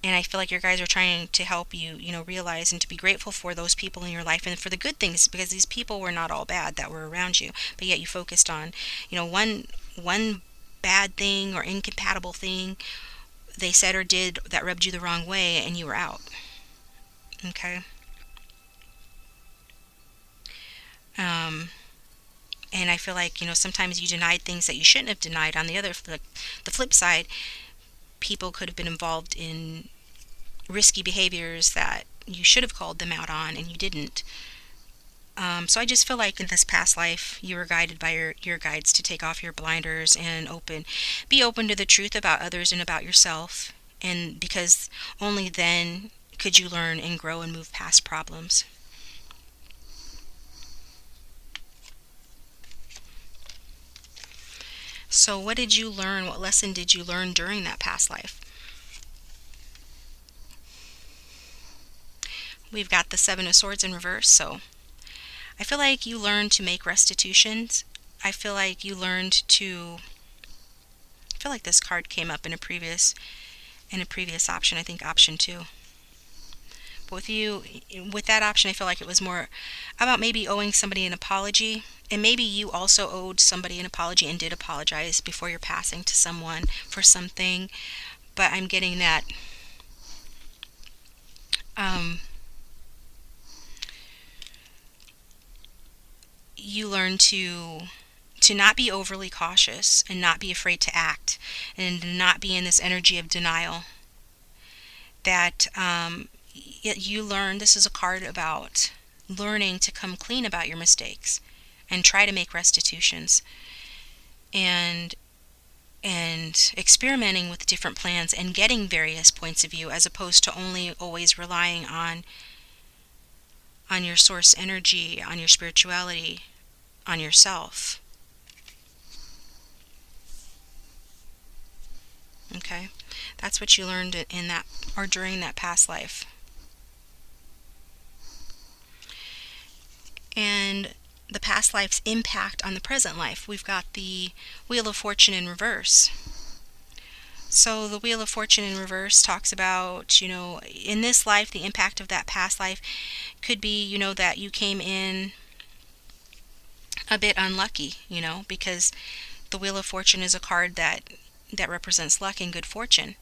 And I feel like your guys are trying to help you, realize and to be grateful for those people in your life and for the good things, because these people were not all bad that were around you, but yet you focused on, one bad thing or incompatible thing they said or did that rubbed you the wrong way, and you were out. Okay. And I feel like, sometimes you denied things that you shouldn't have denied. On the flip side, people could have been involved in risky behaviors that you should have called them out on, and you didn't. So I just feel like in this past life, you were guided by your guides to take off your blinders and be open to the truth about others and about yourself. And because only then could you learn and grow and move past problems. So what did you learn? What lesson did you learn during that past life? We've got the Seven of Swords in reverse. So I feel like you learned to make restitutions. I feel like you learned to, I feel like this card came up in a previous option, I think option 2. But with that option, I feel like it was more about maybe owing somebody an apology. And maybe you also owed somebody an apology and did apologize before your passing to someone for something. But I'm getting that you learn to not be overly cautious and not be afraid to act and not be in this energy of denial. That you learn, this is a card about learning to come clean about your mistakes and try to make restitutions, and experimenting with different plans and getting various points of view, as opposed to only always relying on your source energy, on your spirituality, on yourself. Okay, that's what you learned in that, or during that past life. And the past life's impact on the present life. We've got the Wheel of Fortune in reverse. So the Wheel of Fortune in reverse talks about, in this life, the impact of that past life could be, that you came in a bit unlucky, because The Wheel of Fortune is a card that represents luck and good fortune.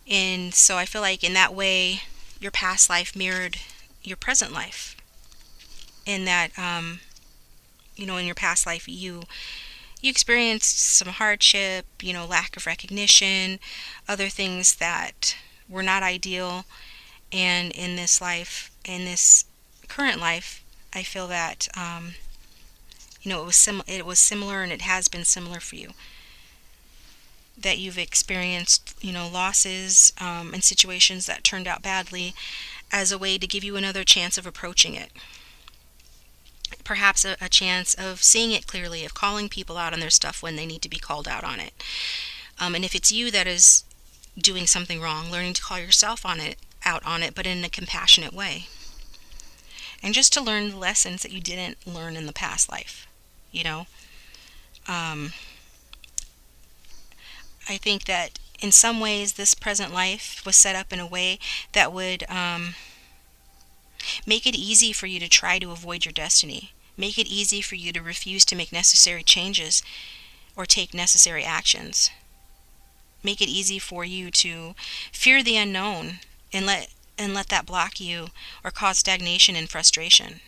And so I feel like in that way, your past life mirrored your present life. In that, in your past life, you experienced some hardship, lack of recognition, other things that were not ideal. And in this life, in this current life, I feel that, it was similar, and it has been similar for you. That you've experienced, losses, and situations that turned out badly as a way to give you another chance of approaching it. Perhaps a chance of seeing it clearly, of calling people out on their stuff when they need to be called out on it. And if it's you that is doing something wrong, learning to call yourself out on it, but in a compassionate way. And just to learn the lessons that you didn't learn in the past life, I think that in some ways this present life was set up in a way that would make it easy for you to try to avoid your destiny. Make it easy for you to refuse to make necessary changes or take necessary actions. Make it easy for you to fear the unknown and let that block you or cause stagnation and frustration.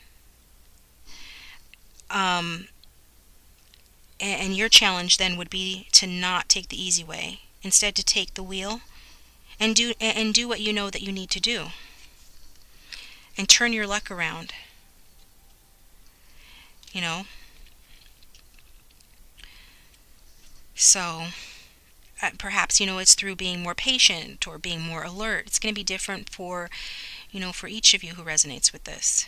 And your challenge then would be to not take the easy way. Instead, to take the wheel and do what you know that you need to do. And turn your luck around. So perhaps, it's through being more patient or being more alert. It's going to be different for each of you who resonates with this.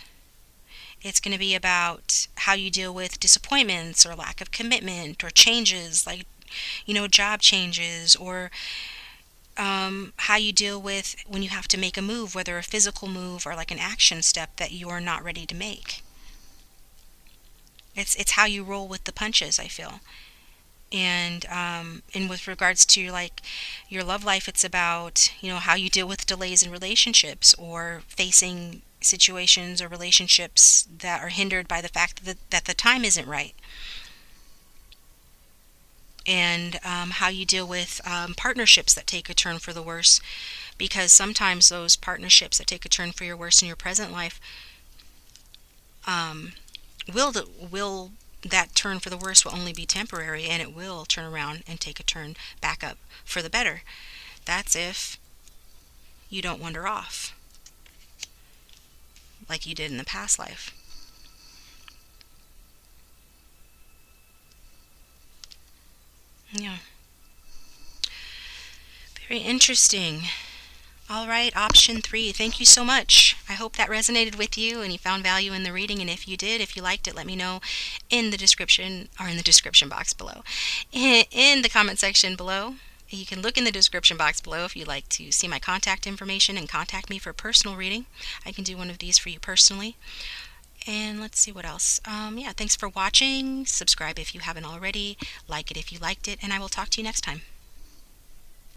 It's going to be about how you deal with disappointments or lack of commitment or changes, like, job changes, or how you deal with when you have to make a move, whether a physical move or like an action step that you're not ready to make. It's how you roll with the punches, I feel. And with regards to your love life, it's about how you deal with delays in relationships or facing situations or relationships that are hindered by the fact that the time isn't right. And how you deal with partnerships that take a turn for the worse, because sometimes those partnerships that take a turn for your worse in your present life will that turn for the worse will only be temporary, and it will turn around and take a turn back up for the better. That's if you don't wander off like you did in the past life. Yeah. Very interesting. All right, option 3. Thank you so much. I hope that resonated with you and you found value in the reading. And if you did, if you liked it, let me know in the description box below. In the comment section below. You can look in the description box below if you'd like to see my contact information and contact me for a personal reading. I can do one of these for you personally. And let's see what else. Thanks for watching. Subscribe if you haven't already. Like it if you liked it. And I will talk to you next time.